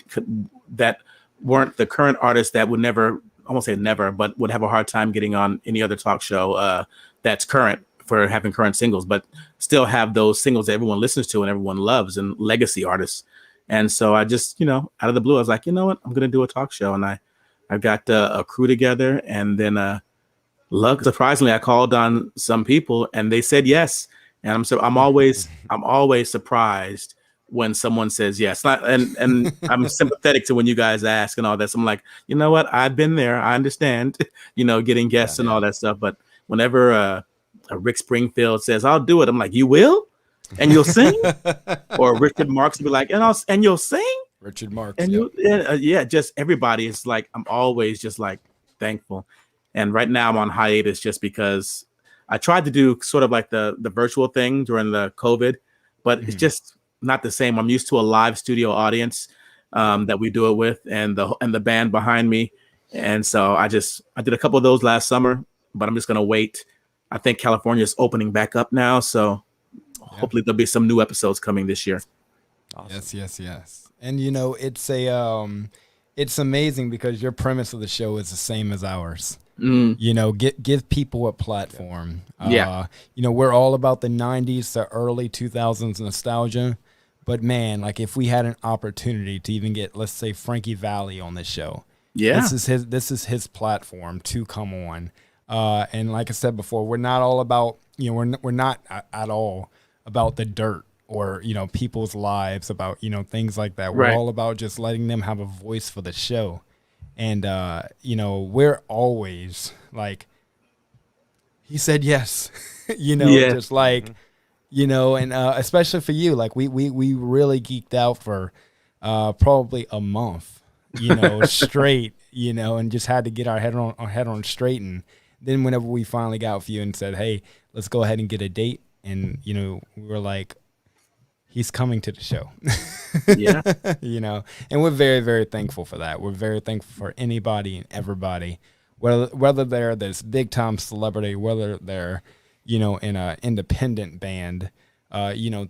weren't the current artists that would never, I won't say never, but would have a hard time getting on any other talk show that's current for having current singles, but still have those singles that everyone listens to and everyone loves, and legacy artists. And so I just, out of the blue, I was like, you know what, I'm going to do a talk show. And I got a crew together, and then surprisingly, I called on some people and they said yes. And I'm always surprised when someone says yes. And I'm sympathetic to when you guys ask and all that. So I'm like, you know what, I've been there. I understand, getting guests and all that stuff. But whenever a Rick Springfield says, I'll do it, I'm like, you will? And you'll sing? Or Richard Marx will be like, and you'll sing? Richard Marx. And just everybody is like, I'm always just like thankful. And right now I'm on hiatus just because I tried to do sort of like the virtual thing during the COVID, but it's just not the same. I'm used to a live studio audience that we do it with, and the band behind me. And so I did a couple of those last summer, but I'm just going to wait. I think California is opening back up now. So hopefully there'll be some new episodes coming this year. Awesome. Yes. And it's amazing because your premise of the show is the same as ours. Give people a platform. We're all about the 90s to early 2000s nostalgia, but man, like if we had an opportunity to even get, let's say, Frankie Valli on this show, this is his platform to come on. And like I said before, we're not all about, we're not at all about the dirt or, people's lives, about, things like that. We're all about just letting them have a voice for the show. And, we're always like, he said yes, just like, and especially for you, like we really geeked out for probably a month, straight, and just had to get our head on straight. And then whenever we finally got with you and said, hey, let's go ahead and get a date. And, we were like, he's coming to the show. And we're very, very thankful for that. We're very thankful for anybody and everybody, whether they're this big time celebrity, whether they're, in an independent band,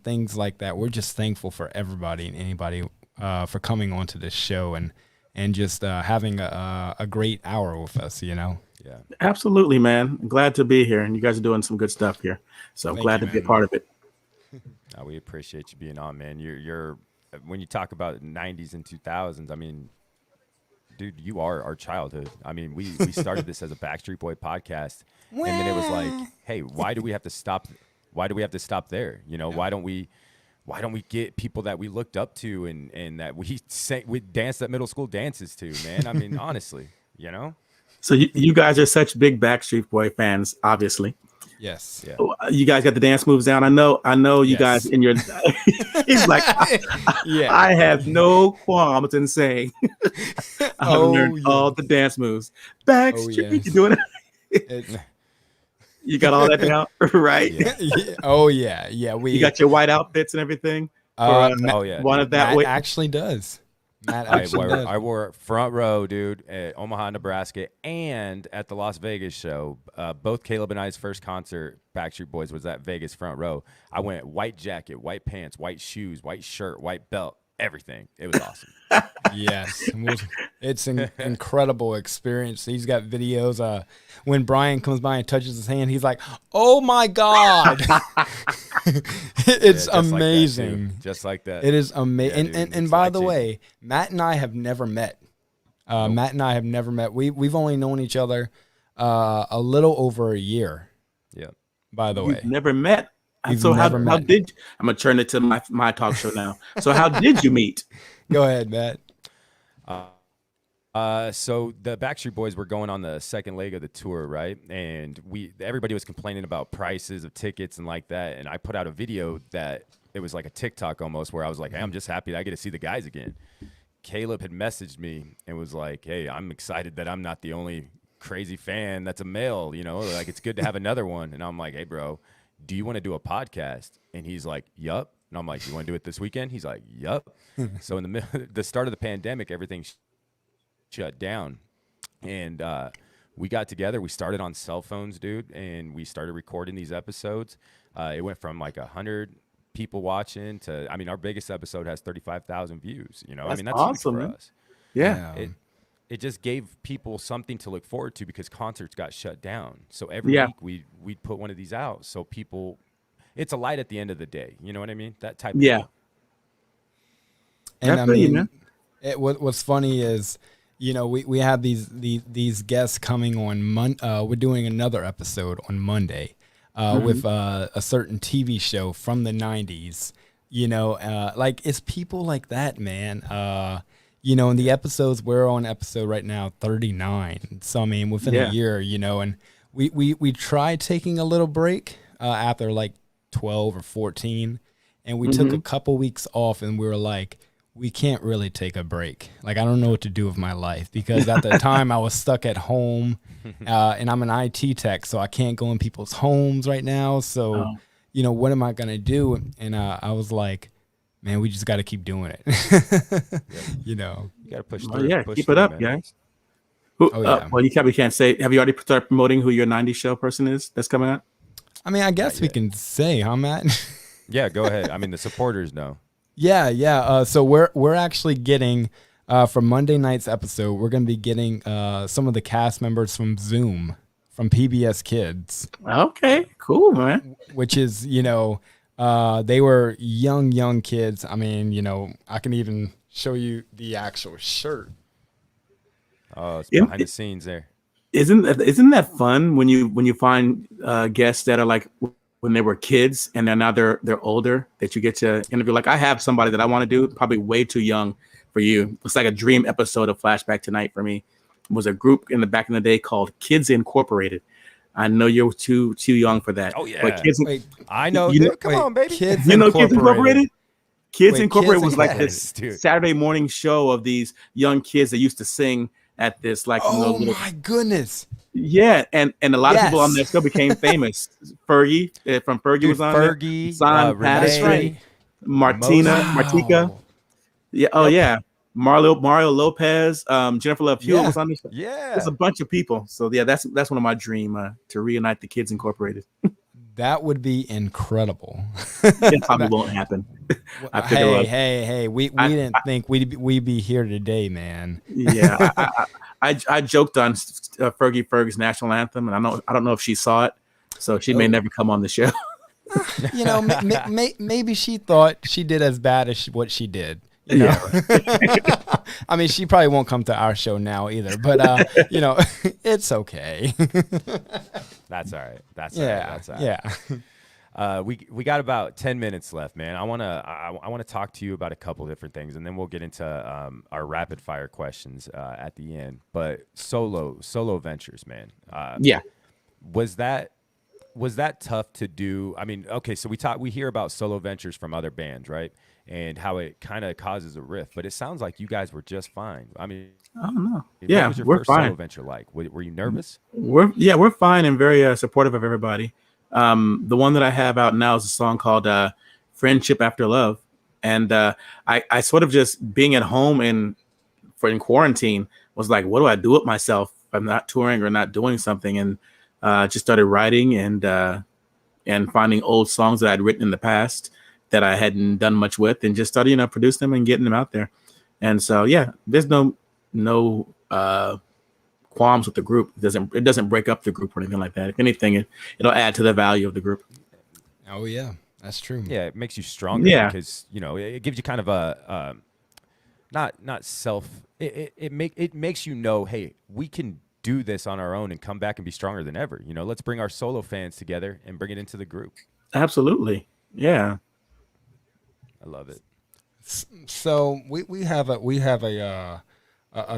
things like that. We're just thankful for everybody and anybody for coming onto this show and just having a great hour with us, Yeah, absolutely, man. I'm glad to be here, and you guys are doing some good stuff here. So I'm glad to be a part of it. We appreciate you being on, man. You're when you talk about 90s and 2000s, I mean, dude, you are our childhood. I mean, we started this as a Backstreet Boy podcast, and then it was like, hey, why do we have to stop? Why do we have to stop there? Why don't we get people that we looked up to and that we danced at middle school dances to, man? I mean, honestly, So you guys are such big Backstreet Boy fans, obviously. Yes. Yeah. You guys got the dance moves down. I know you guys in your he's like, I have no qualms in saying I learned all the dance moves. Backstreet, you doing it? You got all that down, right? Yeah. You got your white outfits and everything. One of that way actually does. I wore front row, dude, at Omaha, Nebraska, and at the Las Vegas show. Both Caleb and I's first concert, Backstreet Boys, was at Vegas front row. I went white jacket, white pants, white shoes, white shirt, white belt, everything. It was awesome. Yes. It's an incredible experience. He's got videos. When Brian comes by and touches his hand, he's like, oh, my God. It's amazing. Like just like that. It is amazing. And by the way, Matt and I have never met. Matt and I have never met. We've only known each other a little over a year. Yeah. By the way. Never met. We've So how met. did I'm gonna turn it to my talk show now. So how did you meet? Go ahead, Matt. So the Backstreet Boys were going on the second leg of the tour, right? And everybody was complaining about prices of tickets and like that. And I put out a video that it was like a TikTok almost, where I was like, hey, I'm just happy that I get to see the guys again. Caleb had messaged me and was like, hey, I'm excited that I'm not the only crazy fan that's a male, like it's good to have another one. And I'm like, hey, bro, do you want to do a podcast? And he's like, yup. And I'm like, you want to do it this weekend? He's like, yup. So in the start of the pandemic, everything shut down. And we got together. We started on cell phones, dude, and we started recording these episodes. It went from like 100 people watching to, our biggest episode has 35,000 views. That's awesome, huge for man. us. Yeah. It just gave people something to look forward to because concerts got shut down. So every week we'd put one of these out. So people, it's a light at the end of the day. You know what I mean? That type of deal. And what's funny is, we have these guests coming on we're doing another episode on Monday with a certain TV show from the 90s. Like it's people like that, man. In the episodes, we're on episode right now 39. So within a year, and we tried taking a little break after like 12 or 14, and we took a couple weeks off, and we were like, we can't really take a break. Like, I don't know what to do with my life, because at the time I was stuck at home, and I'm an IT tech, so I can't go in people's homes right now. So, what am I going to do? And I was like, man, we just got to keep doing it. You got to push through. Keep it up, guys. Well, you probably can't say, have you already started promoting who your 90s show person is that's coming out? I guess we can say, huh, Matt? Yeah, go ahead. The supporters know. Yeah. So we're actually getting for Monday night's episode, we're going to be getting some of the cast members from Zoom, from PBS Kids. Okay, cool, man. Which is, they were young kids. I can even show you the actual shirt. Oh, it's behind the scenes there. Isn't that fun when you find guests that are like when they were kids and now they're older, that you get to interview? Like, I have somebody that I want to do, probably way too young for you. It's like a dream episode of Flashback Tonight for me. It was a group in the day called Kids Incorporated. I know you're too young for that. Oh yeah, but I know. Dude, come on, baby. Kids Kids Incorporated? Kids Incorporated was like this Saturday morning show of these young kids that used to sing at this like. My goodness. Yeah, and a lot of people on that show became famous. Fergie from Fergie was on there. Son Patterson, Martika. Yeah. Oh yeah. Mario Lopez, Jennifer Love Hewitt was on this show. Yeah, there's a bunch of people. So yeah, that's one of my dreams to reunite the Kids Incorporated. That would be incredible. It probably won't happen. Hey, we didn't think we'd be here today, man. Yeah, I joked on Fergie's national anthem, and I don't know if she saw it, so she may never come on the show. Maybe she thought she did as bad as what she did. Yeah. She probably won't come to our show now either, but it's okay. That's all right. That's all right. Yeah. We got about 10 minutes left, man. I wanna talk to you about a couple different things, and then we'll get into our rapid fire questions at the end. But solo ventures, man. Was that tough to do? Okay, so we hear about solo ventures from other bands, right? And how it kind of causes a rift, but it sounds like you guys were just fine. I don't know. What was your first solo venture like? Were you nervous? We're fine and very supportive of everybody. The one that I have out now is a song called "Friendship After Love," and I sort of just being at home in quarantine was like, what do I do with myself if I'm not touring or not doing something? And just started writing and finding old songs that I'd written in the past that I hadn't done much with, and just started, produce them and getting them out there. And so, yeah, there's no qualms with the group. It doesn't break up the group or anything like that. If anything, it'll add to the value of the group. Oh yeah, that's true. Yeah, it makes you stronger because it gives you kind of a not self. It makes you know, hey, we can do this on our own and come back and be stronger than ever. Let's bring our solo fans together and bring it into the group. Absolutely. Yeah. I love it. So we have a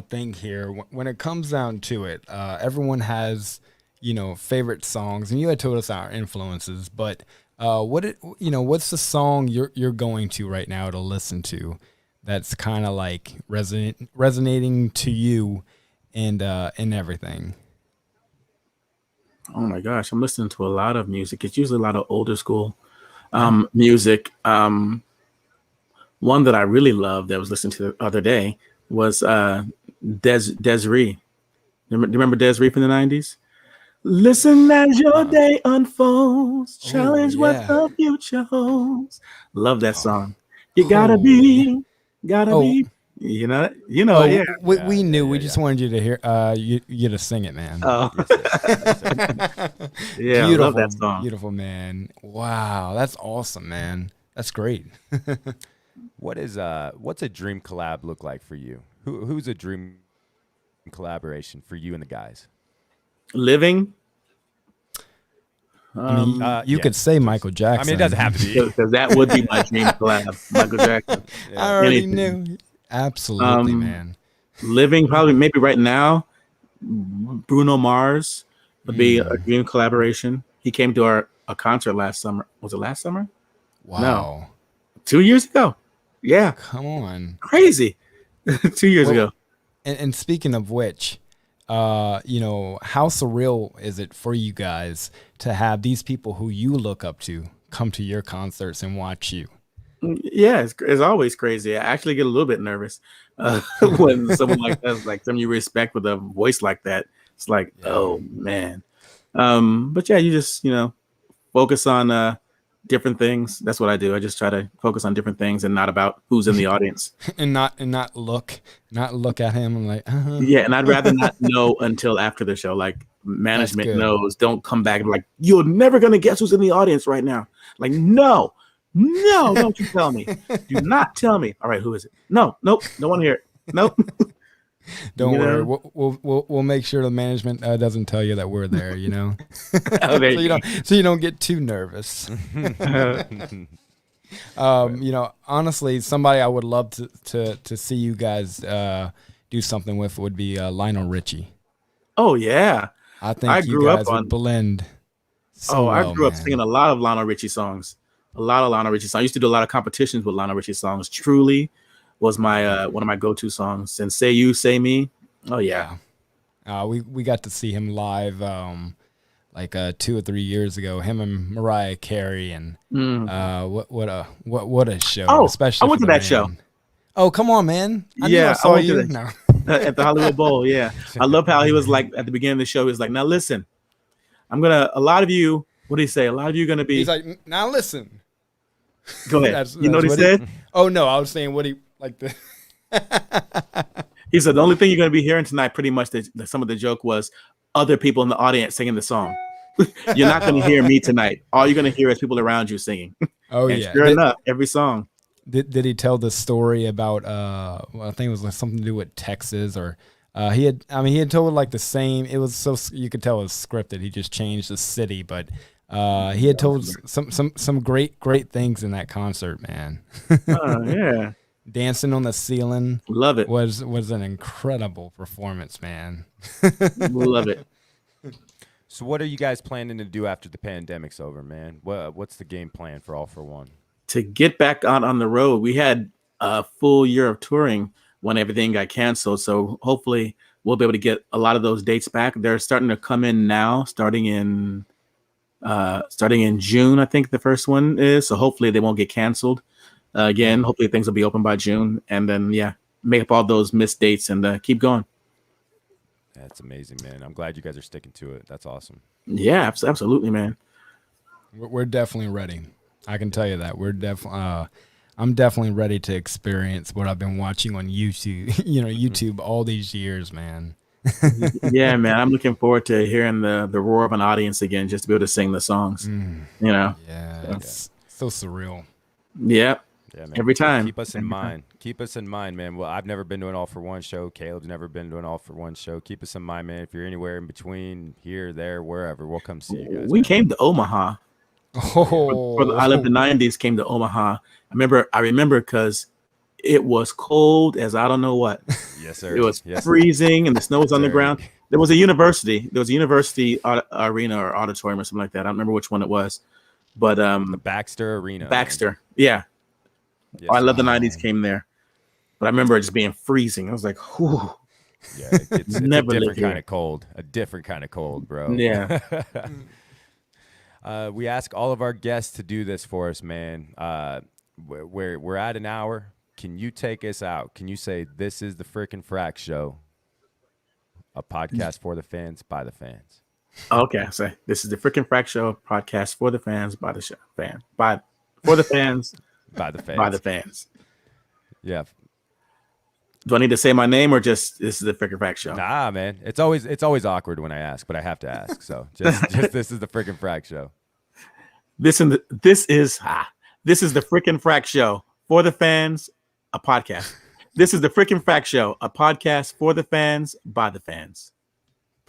thing here. When it comes down to it, everyone has favorite songs, and you had told us our influences. But what's the song you're going to right now to listen to that's kind of like resonating to you and everything? Oh my gosh, I'm listening to a lot of music. It's usually a lot of older school music. One that I really loved that I was listening to the other day was Desiree. Do you remember Desiree from the 90s? Listen as your day unfolds, challenge what the future holds. Love that song. You gotta be, you know, yeah. We knew. We just wanted you to hear, you to sing it, man. Oh, yeah, Beautiful, I love that song. beautiful, man. Wow, that's awesome, man. That's great. What's a dream collab look like for you? Who's a dream collaboration for you and the guys? Living. You could say Michael Jackson. I mean, it doesn't have to be. Because that would be my dream collab, Michael Jackson. I already Anything. knew. Absolutely, man. Living, probably maybe right now, Bruno Mars would be a dream collaboration. He came to a concert last summer. Was it last summer? Wow. No. 2 years ago. Yeah. Come on. Crazy. 2 years ago. And speaking of which, how surreal is it for you guys to have these people who you look up to come to your concerts and watch you? Yeah, it's always crazy. I actually get a little bit nervous when someone like that, like someone you respect with a voice like that. It's like, oh man. But yeah, you just focus on different things. That's what I do. I just try to focus on different things and not about who's in the audience. and not look at him and like yeah, and I'd rather not know until after the show. Like management knows, don't come back and like, you're never gonna guess who's in the audience right now. Like, no, don't you tell me. Do not tell me. All right, who is it? Nope, don't want to hear it. Nope. Don't worry. We'll make sure the management doesn't tell you that we're there. Oh, so you don't get too nervous. Honestly, somebody I would love to see you guys do something with would be Lionel Richie. Oh yeah, I think you guys would blend. I grew up singing a lot of Lionel Richie songs. I used to do a lot of competitions with Lionel Richie songs. Truly was my one of my go-to songs. And Say You, Say Me. Oh yeah. We got to see him live like 2 or 3 years ago. Him and Mariah Carey, and what a show! Oh, especially I went to that show. Oh, come on, man! I saw you. No. At the Hollywood Bowl. Yeah, I love how he was like at the beginning of the show. He was like, "Now listen, a lot of you. What did he say? A lot of you are gonna be." He's like, "Now listen." Go ahead. You know what he said? Oh no, I was saying what he like the. He said the only thing you're going to be hearing tonight, pretty much, some of the joke was other people in the audience singing the song. You're not going to hear me tonight. All you're going to hear is people around you singing. Oh and yeah, sure enough, every song. Did he tell the story about? I think it was like something to do with Texas, or he had told like the same. It was so you could tell it was scripted. He just changed the city, but. He had told some great things in that concert, man. Oh yeah, dancing on the ceiling, love it. Was an incredible performance, man. Love it. So, what are you guys planning to do after the pandemic's over, man? What's the game plan for All-4-One? To get back on the road, we had a full year of touring when everything got canceled. So hopefully, we'll be able to get a lot of those dates back. They're starting to come in now, starting in June, I think the first one is. So hopefully they won't get canceled again. Hopefully things will be open by June, and then make up all those missed dates and keep going. That's amazing, man. I'm glad you guys are sticking to it. That's awesome. Yeah, absolutely, man. We're definitely ready. I can tell you that we're definitely. I'm definitely ready to experience what I've been watching on YouTube. YouTube all these years, man. Yeah, man, I'm looking forward to hearing the roar of an audience again, just to be able to sing the songs. Yeah, it's so surreal. Yeah, man. Every time. Keep us in mind. Keep us in mind, man. Well, I've never been to an All-4-One show. Caleb's never been to an All-4-One show. Keep us in mind, man. If you're anywhere in between, here, there, wherever, we'll come see you guys. We came to Omaha. Oh, I Love the 90s came to Omaha. I remember because it was cold as I don't know what. Yes, sir. It was Yes, sir. freezing and the snow was on the Sir. ground. There was a university. There was a university arena or auditorium or something like that. I don't remember which one it was. But The Baxter Arena. Baxter. Yeah. Yes, I sir. Love the 90s came there. But I remember it just being freezing. I was like, whew. Yeah, it's a Never lived different kind here. of cold. A different kind of cold, bro. Yeah. We ask all of our guests to do this for us, man. We're at an hour. Can you take us out? Can you say, this is the frickin' Frack Show, a podcast for the fans, by the fans? Okay. So this is the freaking Frack Show podcast for the fans, by the for the fans, By the fans. by the fans. Yeah. Do I need to say my name or just this is the freaking Frack Show? Nah, man. It's always awkward when I ask, but I have to ask. So just this is the frickin' Frack Show. This is the freaking Frack Show for the fans, a podcast. This is the freaking Frack Show, a podcast for the fans, by the fans.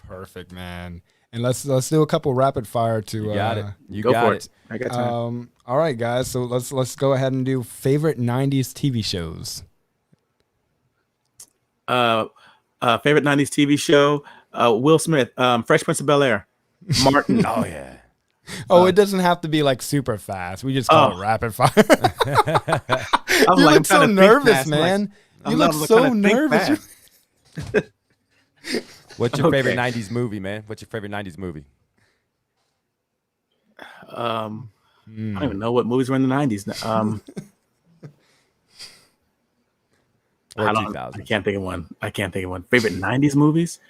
perfect, man. And let's do a couple rapid fire to You got it. You Go got for it. it. I got time. All right, guys. So let's go ahead and do favorite 90s TV shows. Favorite 90s TV show, Will Smith, Fresh Prince of Bel-Air, Martin. Oh, yeah. Oh, it doesn't have to be like super fast. We just call it rapid fire. I'm You like, I'm look so trying to think nervous, fast. I'm man. like, You I'm look not so trying to think nervous. fast. What's your Okay. favorite 90s movie, man? What's your favorite 90s movie? I don't even know what movies were in the 90s. Or I 2000s? can't think of one. Favorite 90s movies?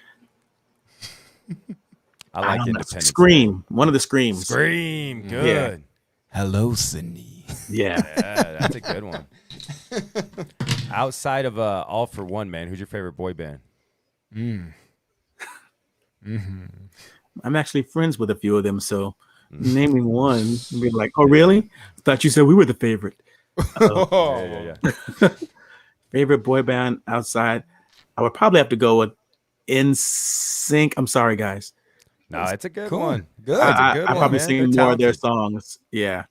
I I like don't know. Independence. Scream. One of the Screams. Scream. Good. Hello, Sydney. Yeah. Yeah, that's a good one. Outside of ALL-4-One, man, who's your favorite boy band? I'm actually friends with a few of them, so naming one and be like, oh, really? Thought you said we were the favorite. Yeah. Favorite boy band outside? I would probably have to go with NSYNC. I'm sorry, guys. No, it's a good Cool. one. Good. I good one, probably man. sing They're more of their talented. songs. Yeah.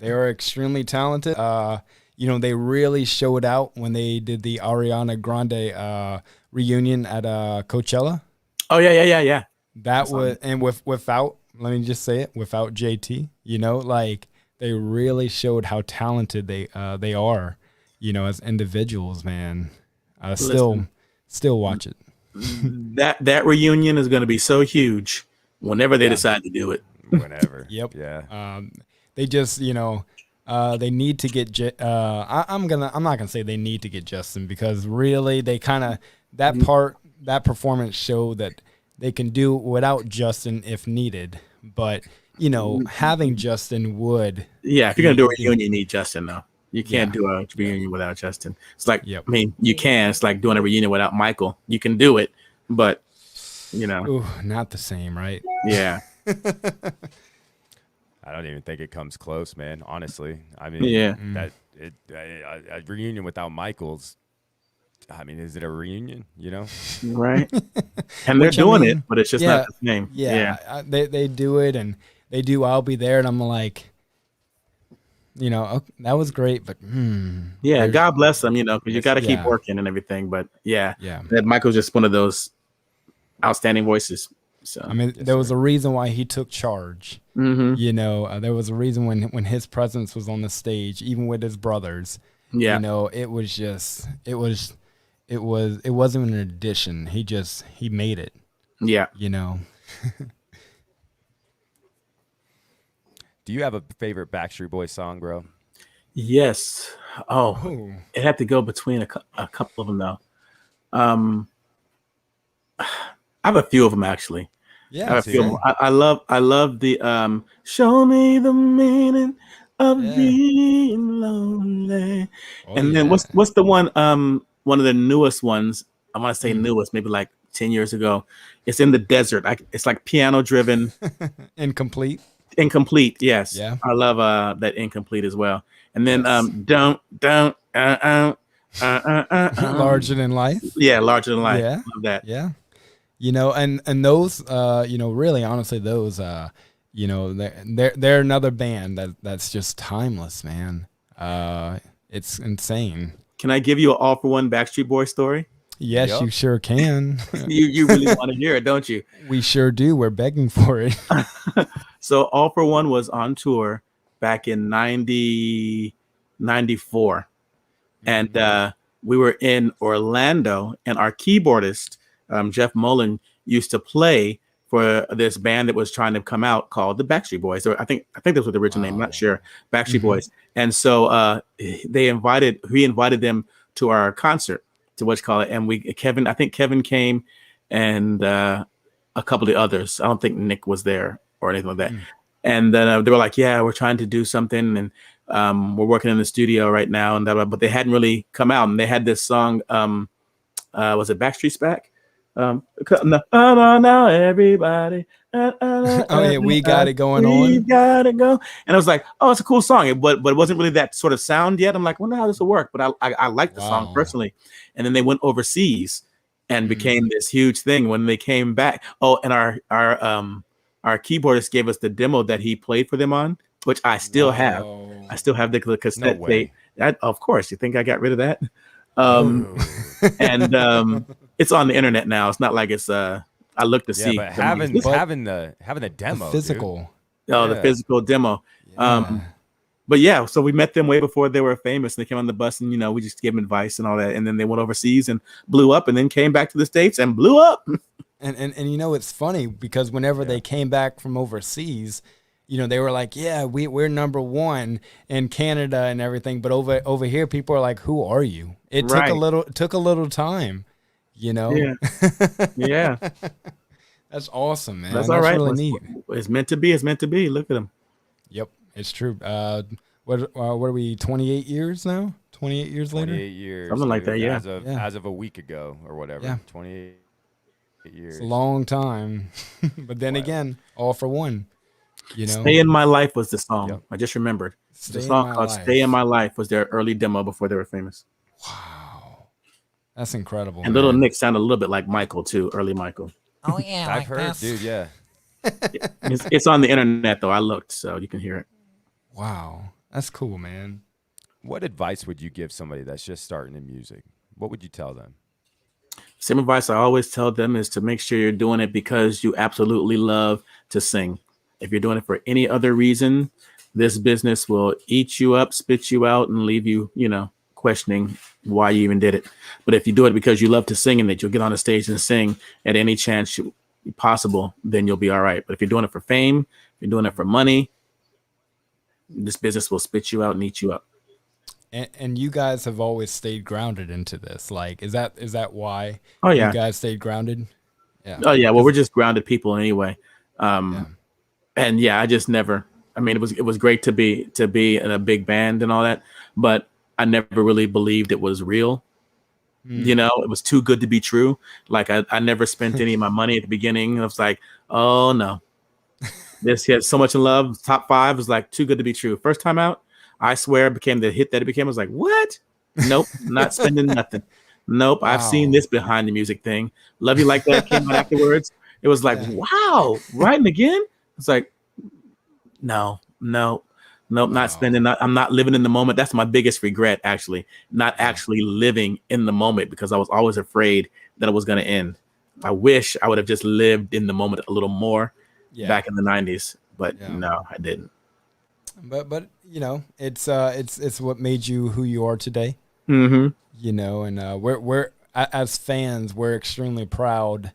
They are extremely talented. They really showed out when they did the Ariana Grande reunion at Coachella. Oh, yeah. That was, and without, let me just say it, without JT, they really showed how talented they are, as individuals, man. Still watch it. That reunion is going to be so huge whenever they decide to do it. Whenever. Yep. Yeah. They just, they need to get. I'm not gonna say they need to get Justin, because really they kind of that performance showed that they can do without Justin if needed. But having Justin would. Yeah, if you're gonna do a reunion, you need Justin though. You can't do a reunion without Justin. It's like, Yep. I mean, you can. It's like doing a reunion without Michael. You can do it, but Ooh, not the same, right? yeah. I don't even think it comes close, man. Honestly, I mean, Yeah. a reunion without Michael's. I mean, is it a reunion? Right. And they're Which, I doing mean, it, but it's just not the same. Yeah. They do it, and they do I'll Be There, and I'm like, okay, that was great, but Yeah, God bless them, because you got to keep yeah. working and everything. But yeah, Yeah. that Michael's just one of those outstanding voices. So I mean, there was a reason why he took charge. Mhm. There was a reason when his presence was on the stage, even with his brothers. Yeah. It was just it wasn't an addition. He made it. Yeah. Do you have a favorite Backstreet Boys song, bro? Yes. Oh, Ooh. it had to go between a couple of them though. I have a few of them actually. Yeah. I have a few of them. I love the show me the meaning of being lonely. And then what's the one of the newest ones? I want to say newest, maybe like 10 years ago. It's in the desert. It's like piano driven. Incomplete. Incomplete, yes. Yeah. I love that Incomplete as well. And then don't Larger Than Life. yeah, Larger Than Life. Yeah. Love that. Yeah. And those really honestly those You know, they're another band that's just timeless, man. It's insane. Can I give you an All-4-One Backstreet Boy story? Yes, Yep. you sure can. You really want to hear it, don't you? We sure do. We're begging for it. So All-4-One was on tour back in 94. And we were in Orlando, and our keyboardist, Jeff Mullen, used to play for this band that was trying to come out called the Backstreet Boys. Or I think that's what the original name, I'm not sure. Backstreet Boys. And so he invited them to our concert, to what you call it. And I think Kevin came, and a couple of the others. I don't think Nick was there or anything like that. And then they were like, yeah, we're trying to do something, and we're working in the studio right now, and but they hadn't really come out. And they had this song, was it Backstreet's Back? No, everybody. Oh yeah, we got it going on. We got it go. And I was like, oh, it's a cool song, but it wasn't really that sort of sound yet. I'm like, wonder how this will work. But I like the song personally. And then they went overseas and became this huge thing when they came back. Oh, and our keyboardist gave us the demo that he played for them on, which I still have. I still have the cassette tape. Of course, you think I got rid of that? And it's on the internet now. It's not like it's I looked to see. But having the demo, physical. Dude. The physical demo. But yeah, so we met them way before they were famous. And they came on the bus, and we just gave them advice and all that. And then they went overseas and blew up, and then came back to the States and blew up. And it's funny because whenever they came back from overseas, they were like, yeah, we're number one in Canada and everything. But over here, people are like, who are you? It took a little time, Yeah. Yeah. That's awesome, man. That's all right. Really neat. It's meant to be. It's meant to be. Look at them. Yep, it's true. What are we? 28 years now? 28 years later? 28 years. Something like that. Yeah. As of a week ago or whatever. Yeah. 28 years. It's a long time. But then again, All-4-One. Stay in My Life was the song. Yep. I just remembered. The song called Stay in My Life was their early demo before they were famous. Wow. That's incredible. And Little Nick sounded a little bit like Michael too, early Michael. Oh yeah, I've heard, dude. Yeah. It's on the internet though. I looked, so you can hear it. Wow. That's cool, man. What advice would you give somebody that's just starting in music? What would you tell them? Same advice I always tell them is to make sure you're doing it because you absolutely love to sing. If you're doing it for any other reason, this business will eat you up, spit you out, and leave you, questioning why you even did it. But if you do it because you love to sing and that you'll get on a stage and sing at any chance possible, then you'll be all right. But if you're doing it for fame, if you're doing it for money, this business will spit you out and eat you up. And you guys have always stayed grounded into this. Like, is that why you guys stayed grounded? Yeah. Oh yeah. Well, we're just grounded people anyway. And yeah, I just never. I mean, it was great to be in a big band and all that, but I never really believed it was real. It was too good to be true. Like I never spent any of my money at the beginning. I was like, oh no, this had so much in love. Top 5 was like too good to be true. First time out, I swear it became the hit that it became. I was like, what? Nope, not spending nothing. Nope, I've seen this behind the music thing. Love You Like That came out afterwards. It was like, wow, writing again. It's like, no, not spending. I'm not living in the moment. That's my biggest regret, actually, not actually living in the moment because I was always afraid that it was going to end. I wish I would have just lived in the moment a little more back in the 90s, but no, I didn't. But it's what made you who you are today. Mm-hmm. And we're as fans, we're extremely proud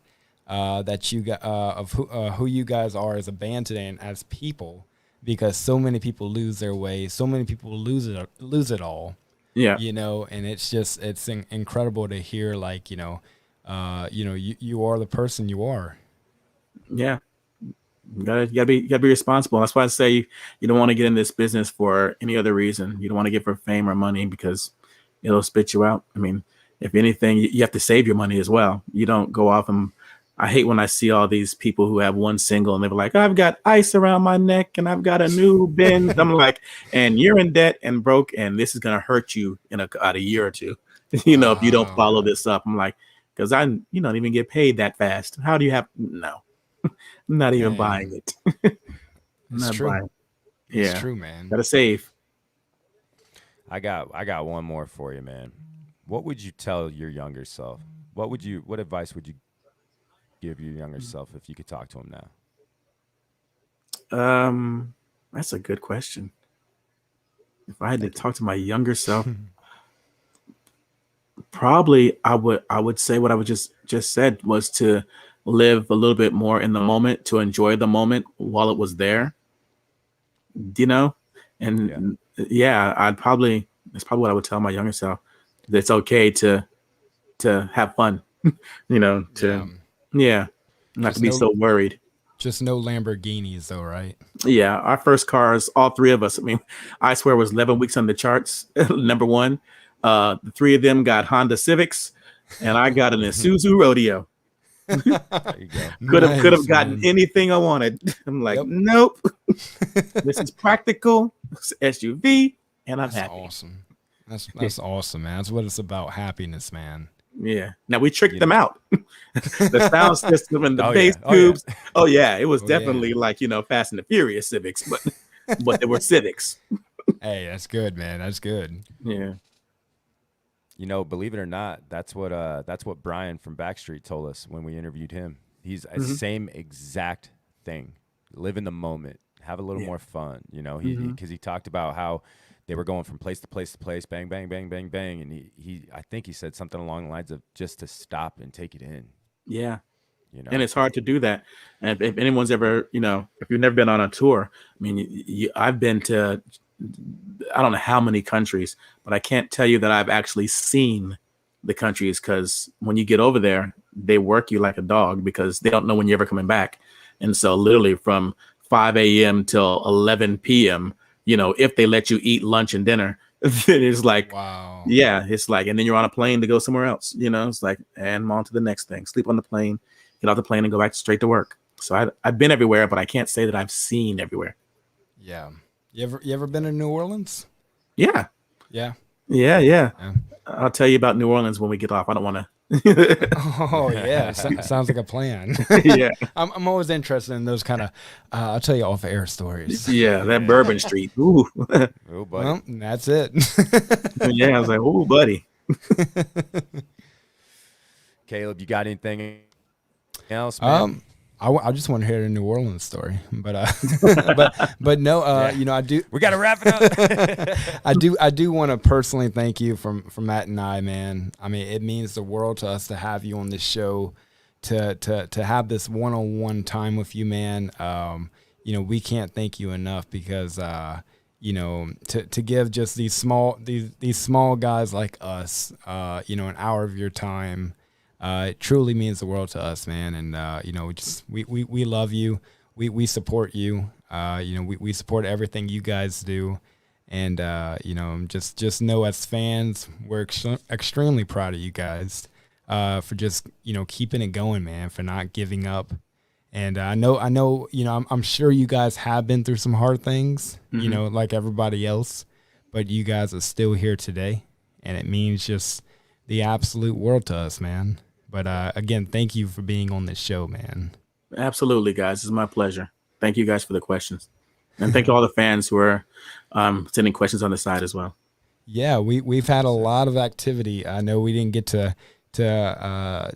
that you got of who you guys are as a band today and as people, because so many people lose their way, so many people lose it all. Yeah, and it's incredible to hear, like, you are the person you are. Yeah, you gotta be responsible. That's why I say you don't want to get in this business for any other reason. You don't want to get for fame or money because it'll spit you out. I mean, if anything, you have to save your money as well. You don't go off and. I hate when I see all these people who have one single and they're like, I've got ice around my neck and I've got a new Benz. I'm like, and you're in debt and broke, and this is going to hurt you in a year or two, if you don't follow this up. I'm like, because I don't even get paid that fast. How do you have? No, I'm not even buying it. It's not true. buying. It's Yeah, true, man. gotta save. I got one more for you, man. What would you tell your younger self? What advice would you give your younger self if you could talk to him now? That's a good question. If I had to talk to my younger self, probably I would say what I would just said was to live a little bit more in the moment, to enjoy the moment while it was there. You know, and yeah, that's probably what I would tell my younger self. That it's okay to have fun. You know, not to be so worried. Just no Lamborghinis, though, right? Yeah, our first cars, all three of us. I mean, I swear, was 11 weeks on the charts. Number one, the three of them got Honda Civics, and I got an Isuzu Rodeo. There you go. Could have gotten anything I wanted. I'm like, nope. This is practical. It's SUV, and I'm happy. Awesome. That's awesome, man. That's what it's about. Happiness, man. Yeah. Now we tricked them out. The sound system and the bass yeah. tubes. Oh yeah, it was definitely like Fast and the Furious Civics, but they were Civics. Hey, that's good, man. That's good. Yeah. Believe it or not, that's what Brian from Backstreet told us when we interviewed him. He's the same exact thing. Live in the moment. Have a little more fun. Because he talked about how they were going from place to place to place, bang, bang, bang, bang, bang, and I think he said something along the lines of just to stop and take it in. Yeah. And it's hard to do that. And if anyone's ever, if you've never been on a tour, I mean, I've been to, I don't know how many countries, but I can't tell you that I've actually seen the countries, because when you get over there, they work you like a dog because they don't know when you're ever coming back. And so literally from 5 a.m. till 11 p.m., if they let you eat lunch and dinner, then it's like, wow. Yeah, it's like, and then you're on a plane to go somewhere else, it's like, and I'm on to the next thing, sleep on the plane, get off the plane and go back straight to work. So I've been everywhere, but I can't say that I've seen everywhere. Yeah. You ever been to New Orleans? Yeah. Yeah. Yeah. I'll tell you about New Orleans when we get off. I don't want to. Oh yeah, sounds like a plan. Yeah. I'm always interested in those kind of. I'll tell you off air stories. Yeah, that Bourbon Street. Ooh. Oh, buddy. Well, that's it. Yeah, I was like, ooh, buddy. Caleb, you got anything else, man? I just want to hear the New Orleans story, but but no, I do. We got to wrap it up. I do want to personally thank you from Matt and I, man. I mean, it means the world to us to have you on this show, to have this one-on-one time with you, man. We can't thank you enough because to give just these small guys like us, an hour of your time. It truly means the world to us, man. And, we love you. We support you. We support everything you guys do. And, just know as fans, we're extremely proud of you guys, for just, keeping it going, man, for not giving up. And I know, I'm sure you guys have been through some hard things, like everybody else, but you guys are still here today. And it means just the absolute world to us, man. But again, thank you for being on this show, man. Absolutely, guys. It's my pleasure. Thank you guys for the questions. And thank you all the fans who are sending questions on the side as well. Yeah, we've had a lot of activity. I know we didn't get to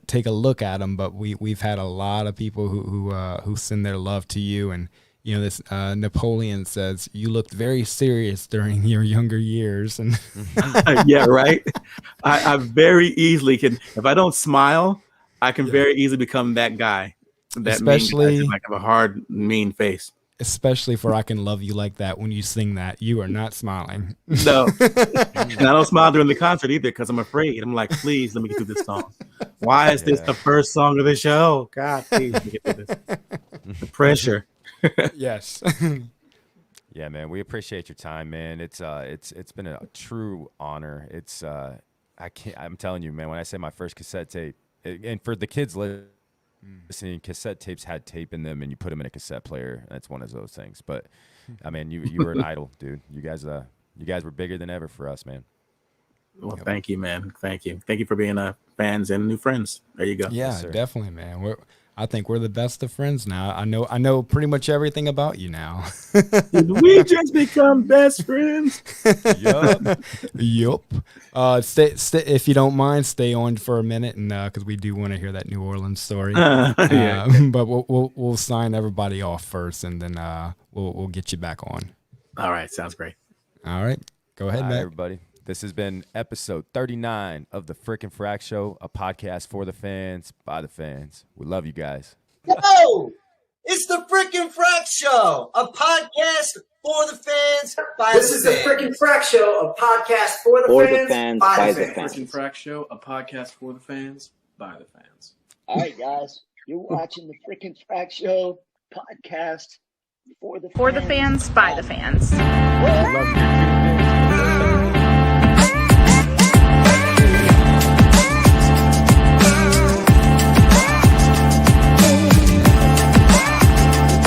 take a look at them, but we've had a lot of people who send their love to you. And this Napoleon says you looked very serious during your younger years. And yeah, right. I very easily can, if I don't smile, I can very easily become that guy. That especially mean guy, like have a hard, mean face. Especially for I Can Love You Like That. When you sing that, you are not smiling. No. And I don't smile during the concert either because I'm afraid. I'm like, please let me get through this song. Why is this the first song of the show? God, please let me get through this. The pressure. Yes. Yeah, man, we appreciate your time, man. It's been a true honor. I'm telling you, man, when I say my first cassette tape, and for the kids listening, cassette tapes had tape in them and you put them in a cassette player. That's one of those things. But I mean, you were an idol, dude. You guys were bigger than ever for us, man. Well, thank you, man. Thank you for being fans and new friends. There you go. Yeah, Yes, definitely, man. I think we're the best of friends now. I know pretty much everything about you now. Did we just become best friends? Yup. Stay, if you don't mind, stay on for a minute, and because we do want to hear that New Orleans story. But we'll sign everybody off first, and then we'll get you back on. All right, sounds great. All right, go ahead, Matt. Everybody. This has been episode 39 of the Frickin' Frack Show, a podcast for the fans, by the fans. We love you guys. Yo, it's the Frickin' Frack Show, a podcast for the fans, by the fans. This is the Frickin' Frack Show, a podcast for the fans, by the fans. Frickin' Frack Show, a podcast for the fans, by the fans. All right, guys, you're watching the Frickin' Frack Show podcast for the For the fans, by the fans. Love